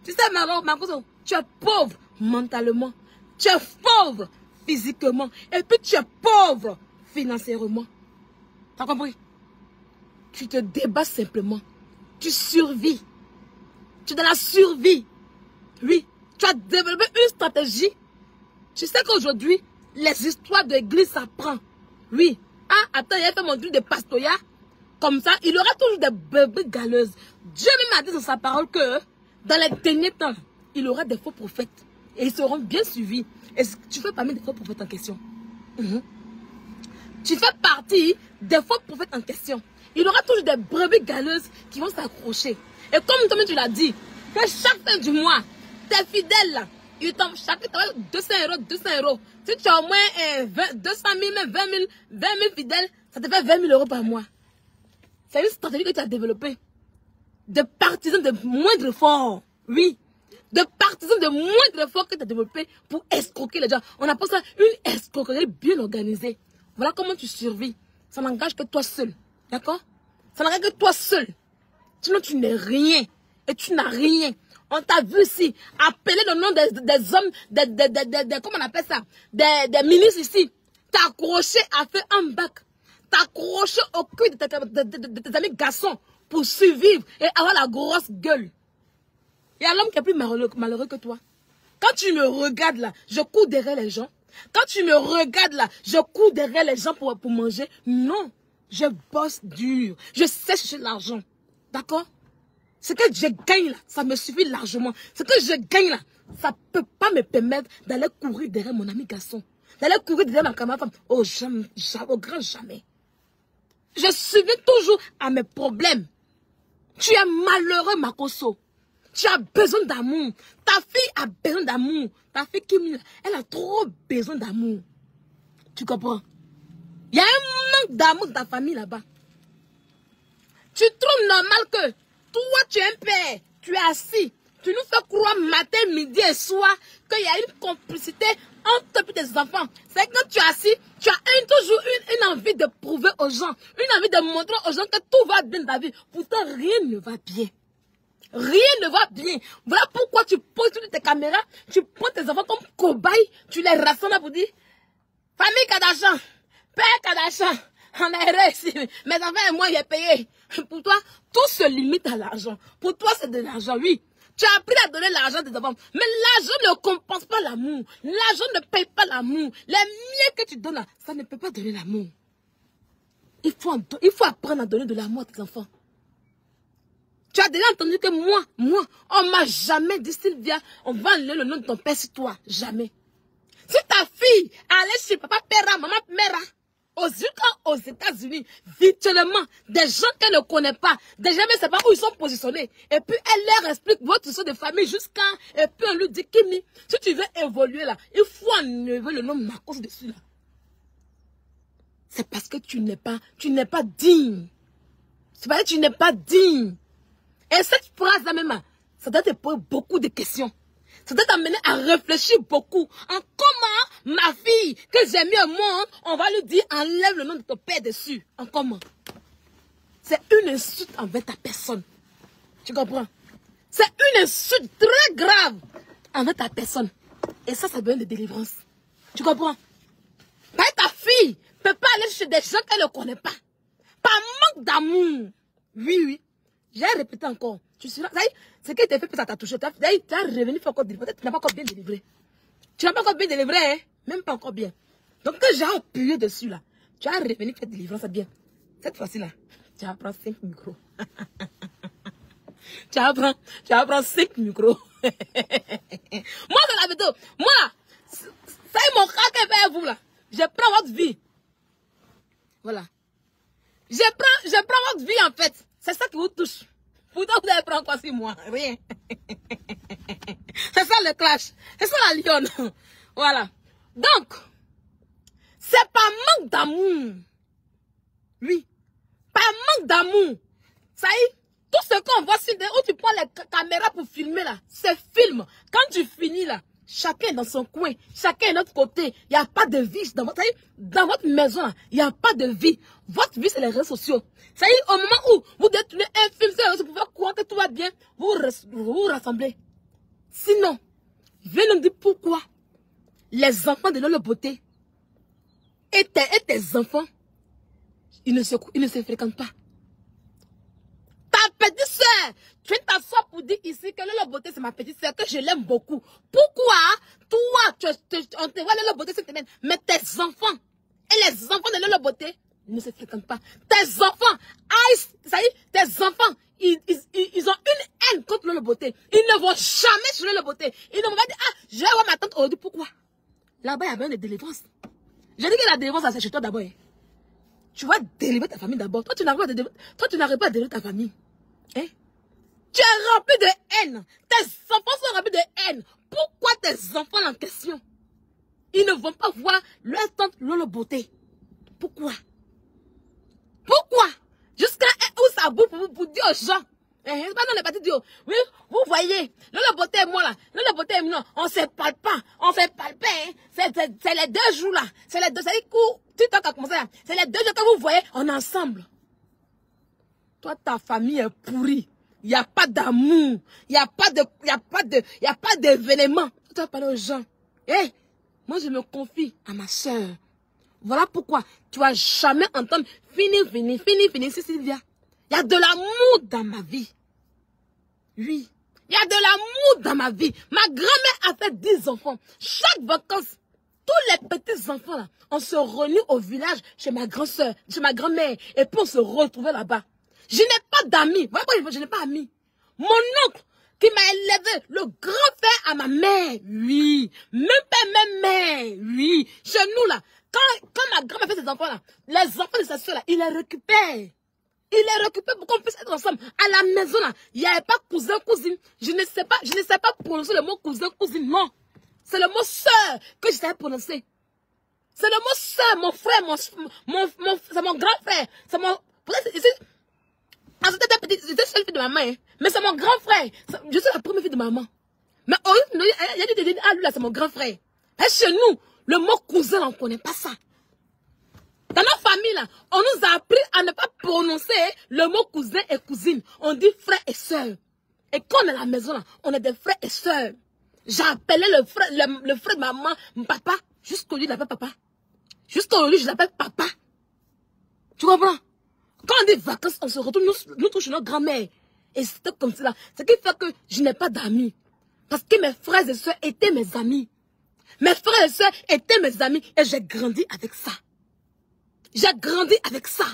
Tu sais, Marco, tu es pauvre mentalement. Tu es pauvre physiquement. Et puis tu es pauvre financièrement. T'as compris? Tu te débats simplement. Tu survis. Tu es dans la survie. Oui. Tu as développé une stratégie. Tu sais qu'aujourd'hui, les histoires d'église, ça prend. Oui. Ah, attends, il a fait mon truc de pastoya. Comme ça, il aura toujours des brebis galeuses. Dieu même a dit dans sa parole que dans les derniers temps, il aura des faux prophètes. Et ils seront bien suivis. Et tu fais parmi des faux prophètes en question. Tu fais partie des faux prophètes en question. Il aura toujours des brebis galeuses qui vont s'accrocher. Et comme toi tu l'as dit, que chaque fin du mois, tes fidèles là, Chacun t'envoie 200 €. Si tu as au moins 200 000, même 20 000 fidèles, ça te fait 20 000 € par mois. C'est une stratégie que tu as développée. De partisans de moindre effort. Oui. De partisans de moindre effort que tu as développé pour escroquer les gens. On appelle ça une escroquerie bien organisée. Voilà comment tu survis. Ça n'engage que toi seul. D'accord? Ça n'engage que toi seul. Sinon, tu n'es rien. Et tu n'as rien. On t'a vu ici, appeler le nom des hommes, comment on appelle ça? Des ministres ici. T'as accroché à faire un bac. T'as accroché au cul de tes amis garçons pour survivre et avoir la grosse gueule. Il y a l'homme qui est plus malheureux que toi. Quand tu me regardes là, je cours derrière les gens. Quand tu me regardes là, je cours derrière les gens pour manger. Non, je bosse dur. Je sais chercher l'argent. D'accord? Ce que je gagne là, ça me suffit largement. Ce que je gagne là, ça ne peut pas me permettre d'aller courir derrière mon ami garçon. D'aller courir derrière ma camarade femme. Oh, jamais, au grand jamais. Je survis toujours à mes problèmes. Tu es malheureux, Makoso. Tu as besoin d'amour. Ta fille a besoin d'amour. Ta fille Kim, elle a trop besoin d'amour. Tu comprends? Il y a un manque d'amour dans ta famille là-bas. Tu trouves normal que toi, tu es un père, tu es assis, tu nous fais croire matin, midi et soir qu'il y a une complicité entre tes enfants. C'est quand tu es assis, tu as toujours une envie de prouver aux gens, une envie de montrer aux gens que tout va bien dans ta vie. Pourtant, rien ne va bien. Rien ne va bien. Voilà pourquoi tu poses toutes tes caméras, tu prends tes enfants comme cobayes, tu les rassembles pour dire famille Kardashian, père Kardashian, on a réussi. Mes enfants et moi, j'ai payé. Pour toi, tout se limite à l'argent. Pour toi, c'est de l'argent, oui. Tu as appris à donner l'argent des enfants. Mais l'argent ne compense pas l'amour. L'argent ne paye pas l'amour. Les miens que tu donnes là, ça ne peut pas donner l'amour. Il faut apprendre à donner de l'amour à tes enfants. Tu as déjà entendu que moi, on m'a jamais dit, Sylvia, on va enlever le nom de ton père sur toi. Jamais. Si ta fille allait chez papa Pera, maman Mera, aux États-Unis, virtuellement, des gens qu'elle ne connaît pas, des gens ne savent pas où ils sont positionnés. Et puis elle leur explique votre histoire de famille jusqu'à... Et puis on lui dit, Kimi, si tu veux évoluer là, il faut enlever le nom Marcos dessus là. C'est parce que tu n'es pas digne. C'est parce que tu n'es pas digne. Et cette phrase là même, ça doit te poser beaucoup de questions. Ça doit t'amener à réfléchir beaucoup. En comment ma fille que j'ai mis au monde, on va lui dire enlève le nom de ton père dessus. En comment? C'est une insulte envers ta personne. Tu comprends? C'est une insulte très grave envers ta personne. Et ça donne des délivrances. Tu comprends? Pas ta fille ne peut pas aller chez des gens qu'elle ne connaît pas. Par manque d'amour. Oui. J'ai répété encore. Tu seras, ce qui t'a fait, ça t'a touché. Tu as revenu faire encore délivrer. Tu n'as pas encore bien délivré. Tu n'as pas encore bien délivré, hein? Même pas encore bien. Donc, quand j'ai appuyé dessus, là, tu as revenu faire délivrance, c'est bien. Cette fois-ci, là, tu vas prendre 5 micros. tu vas prendre 5 micros. Moi, c'est la vidéo. Moi, c'est mon craquet vers vous, là. Je prends votre vie. Voilà. Je prends votre vie, en fait. C'est ça qui vous touche. Pourtant, vous allez prendre quoi 6 mois? Rien. C'est ça le clash. C'est ça la lionne. Voilà. Donc, c'est par manque d'amour. Oui. Par manque d'amour. Ça y est, tout ce qu'on voit sur où tu prends les caméras pour filmer là, c'est film. Quand tu finis là, chacun est dans son coin, chacun est de notre côté. Il n'y a pas de vie dans votre maison. Il n'y a pas de vie. Votre vie, c'est les réseaux sociaux. Ça y est, au moment où vous devez tourner un film sur les réseaux pour faire croire que tout va bien, vous vous rassemblez. Sinon, viens nous dire pourquoi les enfants de Lolo Beauté et tes enfants, ils ne se fréquentent pas. Ta petite soeur, tu viens t'asseoir pour dire ici que Lolo Beauté c'est ma petite soeur, que je l'aime beaucoup. Pourquoi toi, on te voit Lolo Beauté cette semaine, mais tes enfants et les enfants de Lolo Beauté ne se fréquentent pas. Tes enfants, ça y est, tes enfants, ils ont une haine contre Lolo Beauté. Ils ne vont jamais sur Lolo Beauté. Ils ne vont pas dire, ah, je vais voir ma tante aujourd'hui. Pourquoi? Là-bas, il y a besoin de délivrance. Je dis que la délivrance, c'est chez toi d'abord. Tu vas délivrer ta famille d'abord. Toi, tu n'arrives pas à délivrer ta famille. Hein? Tu es rempli de haine. Tes enfants sont remplis de haine. pourquoi tes enfants en question, ils ne vont pas voir leur tante Lolo Beauté? Pourquoi? Pourquoi? Jusqu'à où ça bouffe pour dire aux gens. C'est pas dans les parties dire, oui, vous voyez, Lolo Beauté et moi là, Lolo Beauté et moi, on se parle pas, on fait palper, hein. C'est les 2 jours là, c'est les 2, c'est les coups, TikTok a commencé là, c'est les 2 jours que vous voyez, on est ensemble. Toi, ta famille est pourrie. Il n'y a pas d'amour. Il n'y a pas d'événement. Tu vas parler aux gens. Hey, moi, je me confie à ma soeur. Voilà pourquoi tu vas jamais entendre fini, c'est Sylvia. Il y a de l'amour dans ma vie. Oui. Il y a de l'amour dans ma vie. Ma grand-mère a fait 10 enfants. Chaque vacances, tous les petits enfants là, on se réunit au village chez ma grand-soeur, chez ma grand-mère. Et puis on se retrouvait là-bas. Je n'ai pas d'amis. Voilà pourquoi je n'ai pas d'amis. Mon oncle qui m'a élevé, le grand frère à ma mère, oui. Même père, même mère, oui. Chez nous là, quand ma grand-mère fait ses enfants là, les enfants de sa soeur là, il les récupère. Il les récupère pour qu'on puisse être ensemble. À la maison là, il n'y avait pas cousin, cousine. Je ne sais pas prononcer le mot cousin, cousine, non. C'est le mot soeur que je savais prononcer. C'est le mot soeur, mon frère, c'est mon grand frère. C'est mon... J'étais seule fille de maman, hein. Mais c'est mon grand frère. Je suis la première fille de maman. Mais il a dit, lui là, c'est mon grand frère. Et chez nous, le mot cousin, on ne connaît pas ça. Dans notre famille, là, on nous a appris à ne pas prononcer le mot cousin et cousine. On dit frère et soeur. Et quand on est à la maison, là, on est des frères et sœurs. J'appelais le frère de maman, papa. Jusqu'aujourd'hui, je l'appelle papa. Jusqu'aujourd'hui, je l'appelle papa. Tu comprends? Quand on dit vacances, on se retrouve, nous tous chez notre grand-mère. Et c'était comme cela. Ce qui fait que je n'ai pas d'amis. Parce que mes frères et sœurs étaient mes amis. Mes frères et sœurs étaient mes amis. Et j'ai grandi avec ça. J'ai grandi avec ça.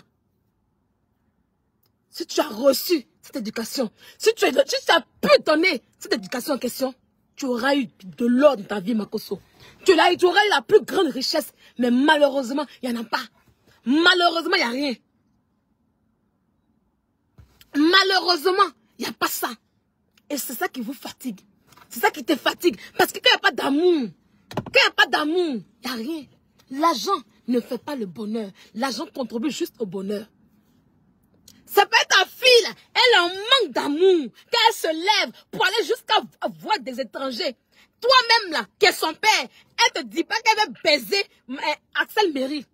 Si tu as reçu cette éducation, si tu as pu donner cette éducation en question, tu auras eu de l'or dans ta vie, Makosso. Tu auras eu la plus grande richesse. Mais malheureusement, il n'y en a pas. Malheureusement, il n'y a rien. Malheureusement, il n'y a pas ça. Et c'est ça qui vous fatigue. C'est ça qui te fatigue. Parce que quand il n'y a pas d'amour, il n'y a rien. L'argent ne fait pas le bonheur. L'argent contribue juste au bonheur. Ça peut être ta fille, là, elle est en manque d'amour. Quand elle se lève pour aller jusqu'à voir des étrangers. Toi-même, là, qui est son père, elle te dit pas qu'elle va baiser Axel Méry.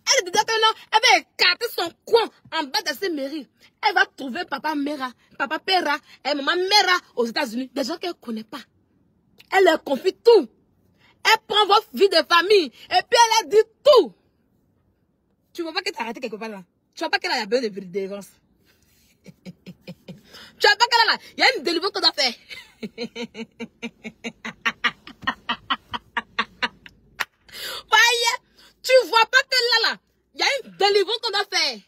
Elle te dit que non, elle va écarter son coin en bas de ses mairies. Elle va trouver papa Pera et maman Mera aux États-Unis. Des gens qu'elle ne connaît pas. Elle leur confie tout. Elle prend votre vie de famille. Et puis elle a dit tout. Tu ne vois pas qu'elle t'a arrêté quelque part là. Tu ne vois pas qu'elle a besoin de délivrance. Tu ne vois pas qu'elle a là. Il y a une délivrance qu'on doit faire. Voyez, tu ne vois pas que là, il y a une délivrance qu'on doit faire.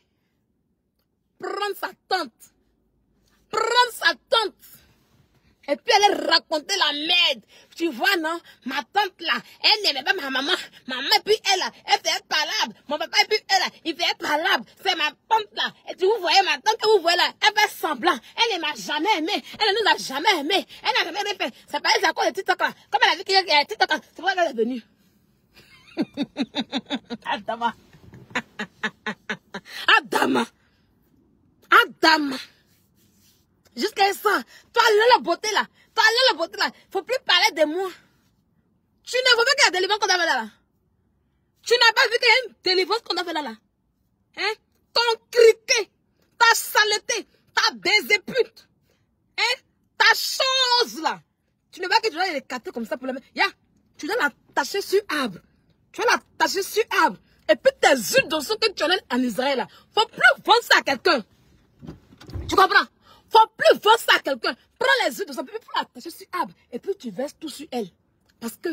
Prendre sa tante. Prendre sa tante. Et puis elle raconter la merde. Tu vois, non? Ma tante là, elle n'aimait pas ma maman. Maman, et puis elle fait palabre. Mon papa, et puis il fait palabre. C'est ma tante là. Et puis vous voyez ma tante que vous voyez là, elle fait semblant. Elle ne m'a jamais aimé. Elle ne nous a jamais aimé. Elle n'a jamais rien fait. C'est pas elle, c'est à cause de TikTok là. Comme elle a vu qu'il y a TikTok là, c'est pour ça qu'elle est venue. Adama. Adama. Adama. Jusqu'à ça, toi, la beauté là. Toi, la beauté là. Faut plus parler de moi. Tu ne vois pas qu'il y a des délivrance qu'on a fait là. Tu n'as pas vu qu'il y a une délivrance qu'on a fait là. Hein? Ton criquet, ta saleté, ta baisée pute. Hein? Ta chose là. Tu ne vois que tu dois les capter comme ça pour la mettre. Tu dois l'attacher sur arbre. Tu dois l'attacher sur arbre. Et puis tes huiles de son que tu as en Israël là. Faut plus vendre ça à quelqu'un. Tu comprends? Faut plus vendre ça à quelqu'un. Prends les huiles de son puis pour l'attacher sur arbre. Et puis tu verses tout sur elle. Parce que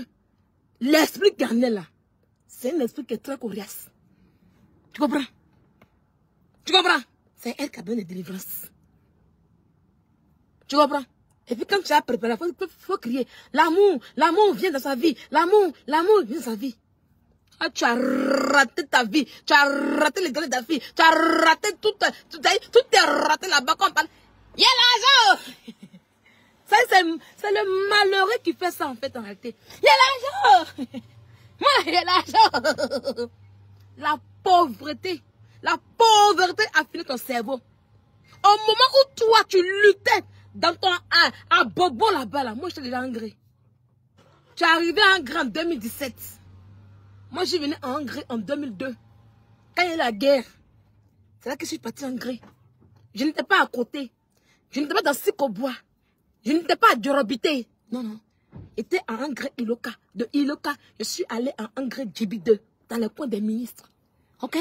l'esprit carnel là, c'est un esprit qui est très coriace. Tu comprends? Tu comprends? C'est elle qui a besoin de délivrance. Tu comprends? Et puis quand tu as préparé, il faut crier. L'amour, l'amour vient dans sa vie. L'amour, l'amour vient dans sa vie. Ah, tu as raté ta vie. Tu as raté les gars de ta fille. Tu as raté tout est raté là-bas quand on parle. Il y a l'argent. C'est le malheureux qui fait ça en fait en réalité. Il y a l'argent. Moi, il y a l'argent. La pauvreté a fini ton cerveau. Au moment où toi, tu luttais dans ton à Bobo là-bas, là, moi, j'étais déjà en gré. Tu es arrivé en gré en 2017. Moi, je suis venu en gré en 2002. Quand il y a eu la guerre, c'est là que je suis parti en gré. Je n'étais pas à côté. Je n'étais pas dans Sikobois. Je n'étais pas à Djorobité. Non, non. J'étais en engrais Iloka. De Iloka, je suis allé en engrais Djibi 2, dans le coin des ministres. Ok?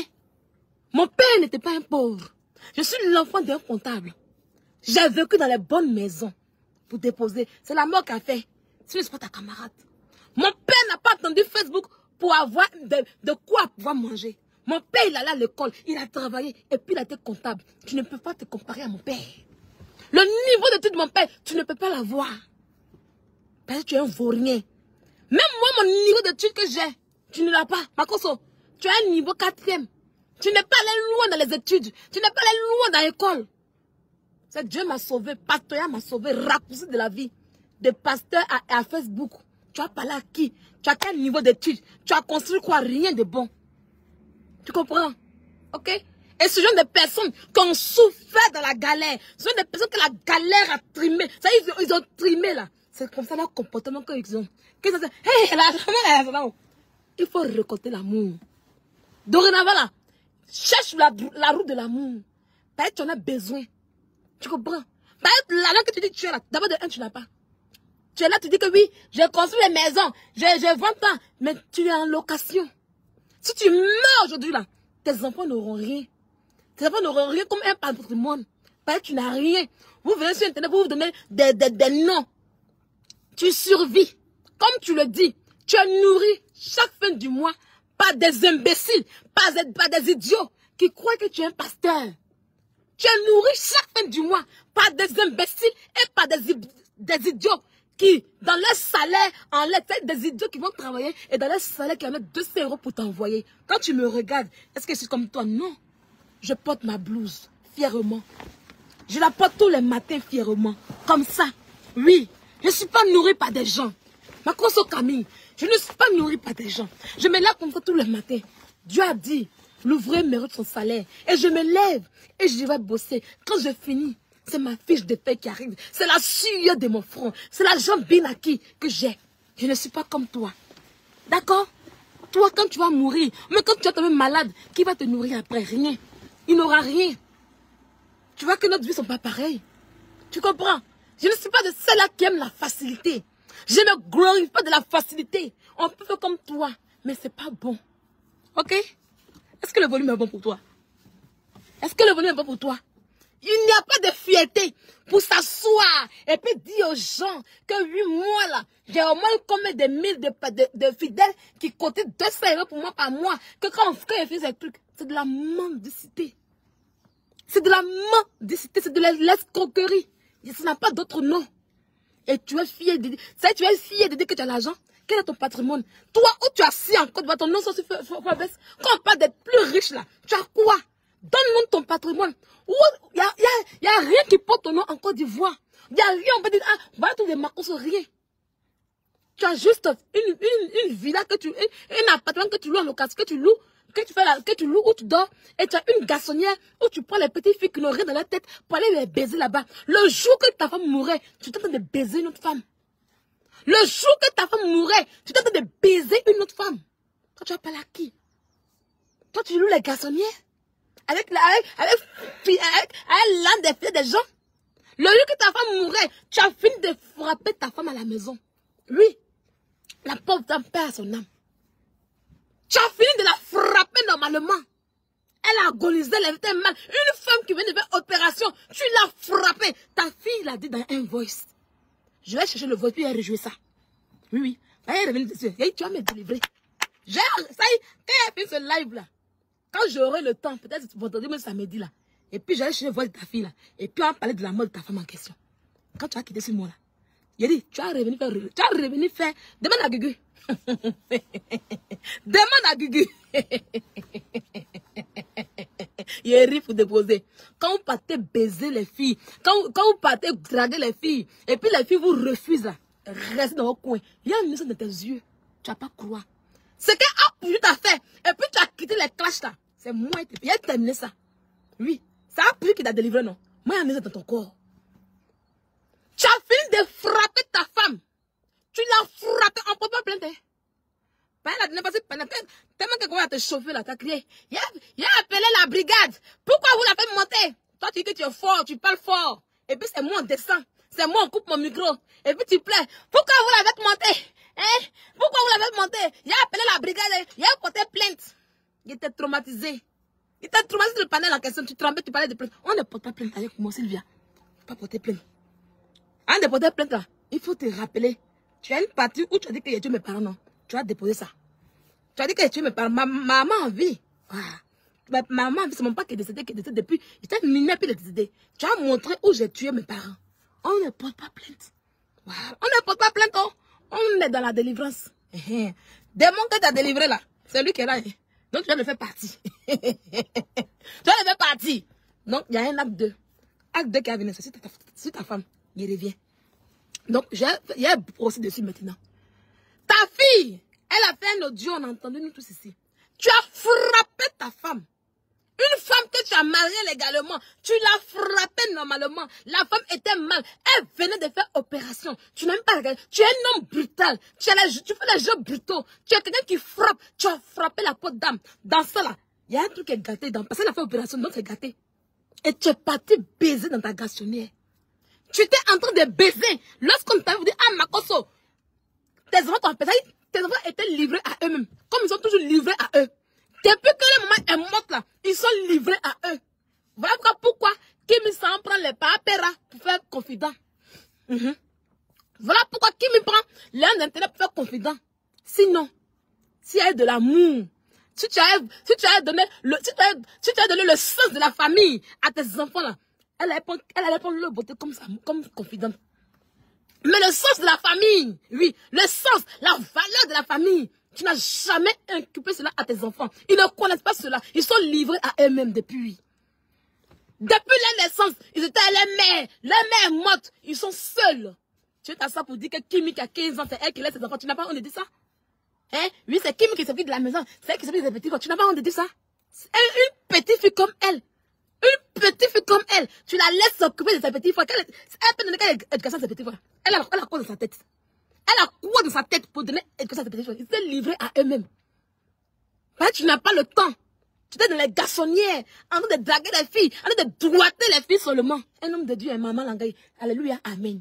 Mon père n'était pas un pauvre. Je suis l'enfant d'un comptable. J'ai vécu dans les bonnes maisons pour déposer. C'est la mort qu'a fait. Ce n'est pas ta camarade. Mon père n'a pas attendu Facebook pour avoir de quoi pouvoir manger. Mon père, il allait à l'école, il a travaillé et puis il a été comptable. Tu ne peux pas te comparer à mon père. Le niveau d'études de mon père, tu ne peux pas l'avoir. Parce que tu es un vaurien. Même moi, mon niveau d'études que j'ai, tu ne l'as pas. Makoso, tu as un niveau 4e. Tu n'es pas allé loin dans les études. Tu n'es pas allé loin dans l'école. C'est Dieu m'a sauvé. Pastoya m'a sauvé. Raccourci de la vie. De pasteur à Facebook. Tu as parlé à qui? Tu as quel niveau d'études? Tu as construit quoi? Rien de bon. Tu comprends? Ok? Et ce genre de personnes qui ont souffert dans la galère, ce sont des personnes que la galère a trimé. Ça, ils ont trimé là. C'est comme ça leur comportement qu'ils ont. Qu'est-ce que c'est? Hey, il faut récolter l'amour. Dorénavant là, cherche la route de l'amour. Peut-être que tu en as besoin. Tu comprends? Peut-être la langue que tu dis que tu es là, d'abord de un, tu n'as pas. Tu es là, tu dis que oui, j'ai construit les maisons, j'ai 20 ans, mais tu es en location. Si tu meurs aujourd'hui là, tes enfants n'auront rien. Tes enfants n'auront rien comme un patrimoine. Parce que tu n'as rien. Vous venez sur Internet, vous donnez des noms. Tu survis. Comme tu le dis, tu es nourri chaque fin du mois par des imbéciles, par des idiots qui croient que tu es un pasteur. Tu es nourri chaque fin du mois par des imbéciles et par des idiots qui, dans leur salaire, enlèvent des idiots qui vont travailler et dans leur salaire qui enlèvent 200 € pour t'envoyer. Quand tu me regardes, est-ce que je suis comme toi? Non. Je porte ma blouse fièrement. Je la porte tous les matins fièrement. Comme ça. Oui. Je ne suis pas nourrie par des gens. Ma conso Camille, je ne suis pas nourrie par des gens. Je me lève comme ça tous les matins. Dieu a dit, l'ouvrier mérite son salaire. Et je me lève et je vais bosser. Quand je finis, c'est ma fiche de paie qui arrive. C'est la sueur de mon front. C'est la jambe bien acquis que j'ai. Je ne suis pas comme toi. D'accord? Toi, quand tu vas mourir, mais quand tu vas tomber malade, qui va te nourrir après? Rien. Il n'aura rien. Tu vois que notre vie ne sont pas pareilles. Tu comprends? Je ne suis pas de celle-là qui aime la facilité. Je ne glorifie pas de la facilité. On peut faire comme toi, mais c'est pas bon. Ok? Est-ce que le volume est bon pour toi? Est-ce que le volume est bon pour toi? Il n'y a pas de fierté pour s'asseoir et puis dire aux gens que 8 mois là, j'ai au moins combien de mille de fidèles qui coûtent 200 € pour moi par mois. Que quand je fais ces trucs, c'est de la mendicité. C'est de la mendicité, c'est de l'escroquerie. Ça n'a pas d'autre nom. Et tu es fier de dire, tu es fier de dire que tu as l'argent. Quel est ton patrimoine? Toi, où tu as assis en Côte d'Ivoire, ton nom sur baisse. Quand on parle d'être plus riche là, tu as quoi? Donne-nous ton patrimoine. Il n'y a rien qui porte ton nom en Côte d'Ivoire. Il n'y a rien, on peut dire, ah, voilà tous les marcos, rien. Tu as juste une villa que tu, un appartement que tu loues en location, que tu loues où tu dors, et tu as une garçonnière où tu prends les petites filles qui n'ont rien dans la tête pour aller les baiser là-bas. Le jour que ta femme mourrait, tu t'attends de baiser une autre femme. Le jour que ta femme mourrait, tu t'attends de baiser une autre femme. Toi, tu appelles à qui? Toi, tu loues les garçonnières avec l'âme des filles des gens. Le jour que ta femme mourrait, tu as fini de frapper ta femme à la maison. Oui, la pauvre dame perd son âme. Tu as fini de la frapper normalement. Elle a agonisé, elle avait mal. Une femme qui venait de faire opération, tu l'as frappée. Ta fille l'a dit dans un voice. Je vais chercher le voice, puis elle réjouit ça. Oui, oui. Elle est revenue dessus. Tu vas me délivrer. Ça y est, quand elle fait ce live là, quand j'aurai le temps, peut-être vendredi, même samedi là, et puis j'allais chercher le voice de ta fille là, et puis on va parler de la mort de ta femme en question. Quand tu as quitté ce mot là, il a dit, tu as revenu faire, demande à Gugu. Demande à Gugu. Yeri pour déposer. Quand vous partez baiser les filles, quand vous partez draguer les filles, et puis les filles vous refusent là, restez dans votre coin. Il y a une mission dans tes yeux. Tu vas pas croire. C'est qu'un appui t'a fait. Et puis tu as quitté les clashs là. C'est moi qui t'ai terminé ça. Oui. C'est un appui qui t'a délivré, non? Moi, il y a une mission dans ton corps. Tu as fini de frapper ta femme. Tu l'as frappée en propre plainte. Elle n'a pas tellement que quoi te chauffer là, t'as crié. Il a appelé la brigade. Pourquoi vous la faites monter? Toi tu dis que tu es fort, tu parles fort. Et puis c'est moi on descend. C'est moi on coupe mon micro. Et puis tu plais. Pourquoi vous la faites monter? Hein? Pourquoi vous la faites monter? Il a appelé la brigade. Il a porté plainte. Il était traumatisé. Il était traumatisé le panel en question. Tu tremblais, tu parlais de plainte. On ne porte pas plainte avec moi, Sylvia. Il ne faut pas porter plainte. Avant de porter plainte là, il faut te rappeler. Tu as une partie où tu as dit que j'ai tué mes parents, non? Tu as déposé ça. Tu as dit que j'ai tué mes parents. Ma maman en vie. Ma maman en vie, c'est mon père qui est décédé depuis. J'étais mineure puis il est décédé. Tu as montré où j'ai tué mes parents. On ne porte pas plainte. Wow. On ne porte pas plainte. Oh. On est dans la délivrance. Démon que tu as délivré là, c'est lui qui est là. Donc tu vas le faire partie. Tu vas le faire partie. Donc il y a un acte 2. Acte 2 qui a venu sur ta femme. Il revient. Donc il y a un procès dessus maintenant. Ta fille, elle a fait un audio, on a entendu nous tous ici. Tu as frappé ta femme. Une femme que tu as mariée légalement, tu l'as frappée normalement. La femme était mal. Elle venait de faire opération. Tu n'as même pas regardé. Tu es un homme brutal. Tu fais les jeux brutaux. Tu es quelqu'un qui frappe. Tu as frappé la peau d'âme. Dans ça là, il y a un truc qui est gâté. Parce qu'elle a fait opération, donc c'est gâté. Et tu es parti baiser dans ta garçonnière. Tu étais en train de baiser. Lorsqu'on t'a dit, ah Makoso, tes enfants étaient livrés à eux-mêmes. Comme ils sont toujours livrés à eux. Depuis que le maman est morte là, ils sont livrés à eux. Voilà pourquoi Kimi s'en prend les papera pour faire confident. Voilà pourquoi Kimi prend l'un d'intérêt pour faire confident. Sinon, si elle a de l'amour, si tu as donné le sens de la famille à tes enfants là, elle allait prendre leur beauté comme ça, comme confidente. Mais le sens de la famille, oui, le sens, la valeur de la famille, tu n'as jamais inculqué cela à tes enfants. Ils ne connaissent pas cela. Ils sont livrés à eux-mêmes depuis. Depuis leur naissance, ils étaient les mères mortes. Ils sont seuls. Tu es à ça pour dire que Kimi qui a 15 ans, c'est elle qui laisse ses enfants. Tu n'as pas honte de dire ça? Hein? Oui, c'est Kimi qui s'occupe de la maison. C'est elle qui s'occupe des petits. Tu n'as pas honte de dire ça? Une petite fille comme elle. Une petite fille comme elle. Tu la laisses s'occuper de ses petits frères. Elle peut donner quelle éducation à ses petits frères? Elle a quoi dans sa tête? Elle a quoi dans sa tête pour donner éducation à ses petits frères? Ils étaient livrés à eux-mêmes. Tu n'as pas le temps. Tu étais dans les garçonnières, en train de draguer les filles, en train de droiter les filles seulement. Un homme de Dieu est maman langaï. Alléluia, amen.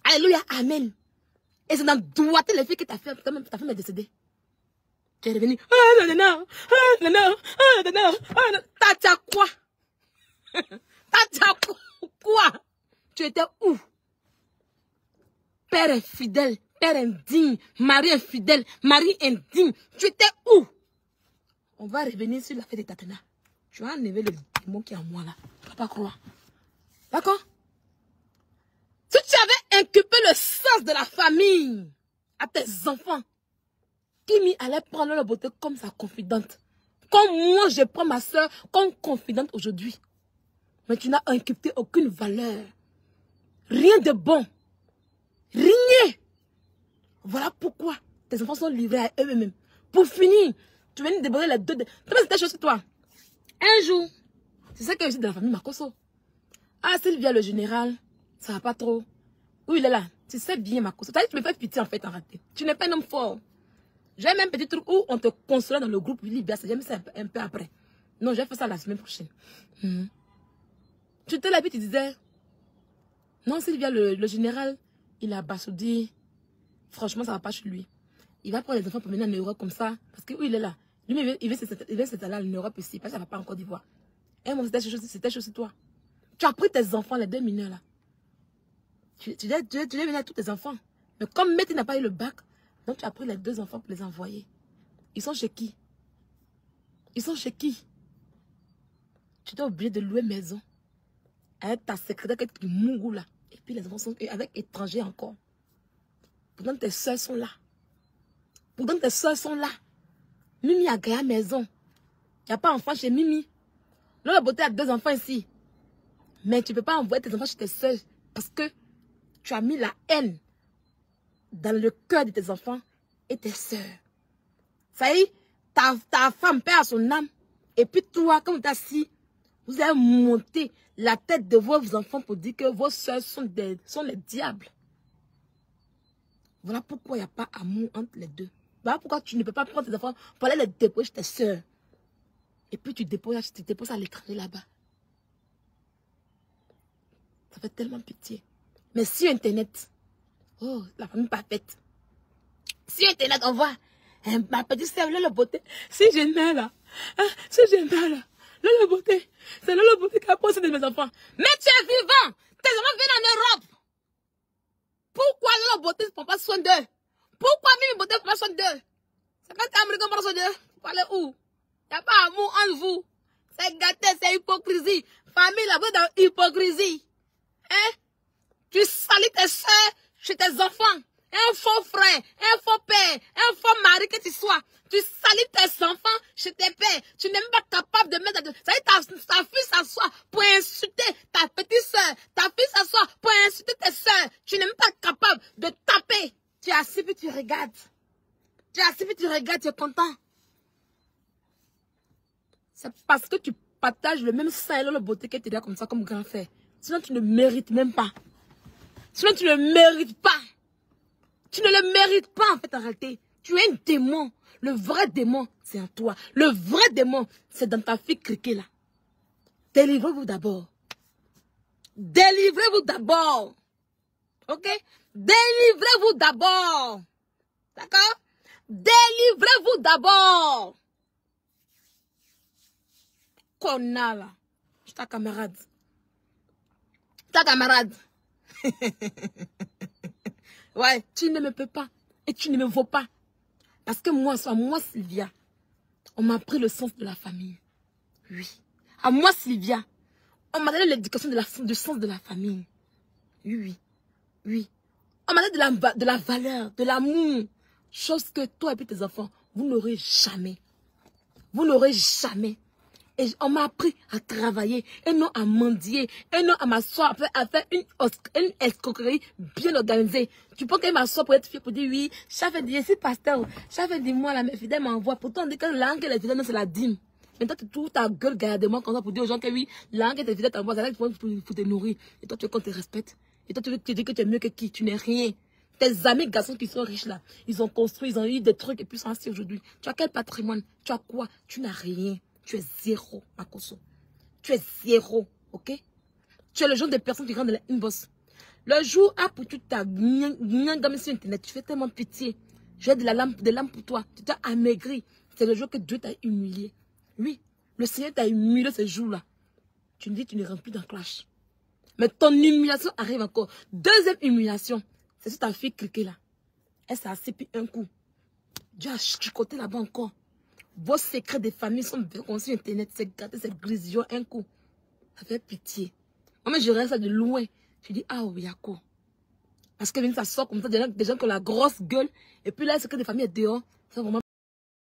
Alléluia, amen. Et c'est dans droiter les filles que ta femme est décédée. Tu es revenu. Ah non, non, ah non, non, ah non, non, ah non. T'as quoi? T'as quoi? Tu étais où? Père infidèle, père indigne, mari infidèle, mari indigne. Tu étais où? On va revenir sur la fête de Tatena. Tu vas enlever le démon qui est en moi là. Tu ne vas pas croire. D'accord? Si tu avais inculqué le sens de la famille à tes enfants, Kimi allait prendre leur beauté comme sa confidente. Comme moi, je prends ma soeur comme confidente aujourd'hui. Mais tu n'as inculqué aucune valeur. Rien de bon. Rien. Voilà pourquoi tes enfants sont livrés à eux-mêmes. Pour finir, tu viens de déborder les deux. Tu sais cette chose sur toi. Un jour, c'est ça que je dis de la famille Makoso. Ah, Sylvia, le général, ça va pas trop. Où il est là? Tu sais bien, Makoso. Tu me fais pitié en fait, en réalité. Tu n'es pas un homme fort. J'ai même un petit truc où on te consolait dans le groupe Libya. J'ai mis ça un peu après. Non, je vais faire ça la semaine prochaine. Tu étais là et tu disais, non, Sylvia, le général, il a bassoudi. Franchement, ça va pas chez lui. Il va prendre les enfants pour venir en Europe comme ça. Parce que où il est là? Lui, il veut s'installer en Europe ici. Parce que ça va pas en Côte d'Ivoire. Et moi, c'était chose sur toi. Tu as pris tes enfants, les deux mineurs là. Tu devais venir avec tous tes enfants. Mais comme Métis n'a pas eu le bac, donc tu as pris les deux enfants pour les envoyer. Ils sont chez qui? Ils sont chez qui? Tu t'es obligé de louer maison. Avec ta secrétaire qui est mougou là. Et puis les enfants sont avec étrangers encore. Pourtant tes soeurs sont là. Pourtant tes soeurs sont là. Mimi a gagné à la maison. Il n'y a pas d'enfant chez Mimi. Lola Beauté a 2 enfants ici. Mais tu ne peux pas envoyer tes enfants chez tes soeurs parce que tu as mis la haine dans le cœur de tes enfants et tes soeurs. Ça y est, ta femme perd son âme. Et puis toi, comme tu es assis, vous avez monté la tête de vos enfants pour dire que vos soeurs sont les diables. Voilà pourquoi il n'y a pas amour entre les deux. Voilà pourquoi tu ne peux pas prendre tes enfants pour aller les déposer chez tes soeurs. Et puis tu déposes à l'étranger là-bas. Ça fait tellement pitié. Mais sur Internet, oh, la famille parfaite. Sur Internet, on voit ma petite sœur, Lola Beauté. Si je mets là, si je mets là, Lola Beauté, c'est Lola Beauté qui a posé de mes enfants. Mais tu es vivant. Tes enfants viennent en Europe. Pourquoi Lola Beauté ne prend pas soin d'eux? Pourquoi Mimi Beauté ne prend pas soin d'eux? C'est quand tu es américain, prend soin d'eux. Vous parlez où? Il n'y a pas amour entre vous. C'est gâté, c'est hypocrisie. Famille, là, vous êtes dans hypocrisie. Hein? Tu salis tes soeurs chez tes enfants. Un faux frère, un faux père, un faux mari que tu sois. Tu salis tes enfants chez tes pères. Tu n'es même pas capable de mettre... Ça y est, ta fille s'assoit pour insulter ta petite soeur. Ta fille s'assoit pour insulter tes soeurs. Tu n'es même pas capable de taper. Tu es assis puis tu regardes. Tu es assis puis tu regardes, tu es content. C'est parce que tu partages le même sang et la beauté que tu es comme ça, comme grand frère. Sinon, tu ne mérites même pas. Sinon, tu ne mérites pas. Tu ne le mérites pas, en fait, en réalité. Tu es un démon. Le vrai démon, c'est en toi. Le vrai démon, c'est dans ta fille criquée, là. Délivrez-vous d'abord. Délivrez-vous d'abord. Ok? Délivrez-vous d'abord. D'accord? Délivrez-vous d'abord. Connard, là. Je suis ta camarade. Ta camarade. Ouais, tu ne me peux pas. Et tu ne me vaux pas. Parce que moi, Sylvia, on m'a appris le sens de la famille. Oui. À moi, Sylvia, on m'a donné l'éducation du sens de la famille. Oui, oui. Oui. On m'a donné de la valeur, de l'amour. Chose que toi et puis tes enfants, vous n'aurez jamais. Vous n'aurez jamais. Et on m'a appris à travailler, et non à mendier, et non à m'asseoir, à faire une escroquerie bien organisée. Tu penses qu'elle m'assoit pour être fière, pour dire oui, chaque fois, je suis pasteur, chaque fois, dis-moi, la mes fidèles m'envoient. Pourtant, on dit que la langue que les fidèles, c'est la dîme. Maintenant, tu trouves ta gueule gardement comme ça pour dire aux gens que oui, la langue que tes fidèles t'envoient, c'est là pour te nourrir. Et toi, tu veux qu'on te respecte. Et toi, tu veux te dire que tu es mieux que qui? Tu n'es rien. Tes amis garçons qui sont riches là, ils ont construit, ils ont eu des trucs et puis ils sont assis aujourd'hui. Tu as quel patrimoine? Tu as quoi? Tu n'as rien. Tu es zéro, Makoso. Tu es zéro, ok? Tu es le genre de personne qui rentre dans la inbox. Le jour où tu t'as comme sur Internet, tu fais tellement pitié. J'ai de l'âme pour toi. Tu t'as amaigri. C'est le jour que Dieu t'a humilié. Oui, le Seigneur t'a humilié ce jour-là. Tu me dis, tu ne rentres plus dans le clash. Mais ton humiliation arrive encore. Deuxième humiliation, c'est sur ta fille cliquée là. Elle s'est assise puis un coup. Dieu a chicoté là-bas encore. Vos secrets de famille sont sur Internet, c'est gâté, c'est grisillon, un coup. Ça fait pitié. Moi, je regarde ça de loin. Je dis, ah oui, Yako. Parce que ça sort comme ça, des gens qui ont la grosse gueule. Et puis là, le secret de famille est dehors. C'est vraiment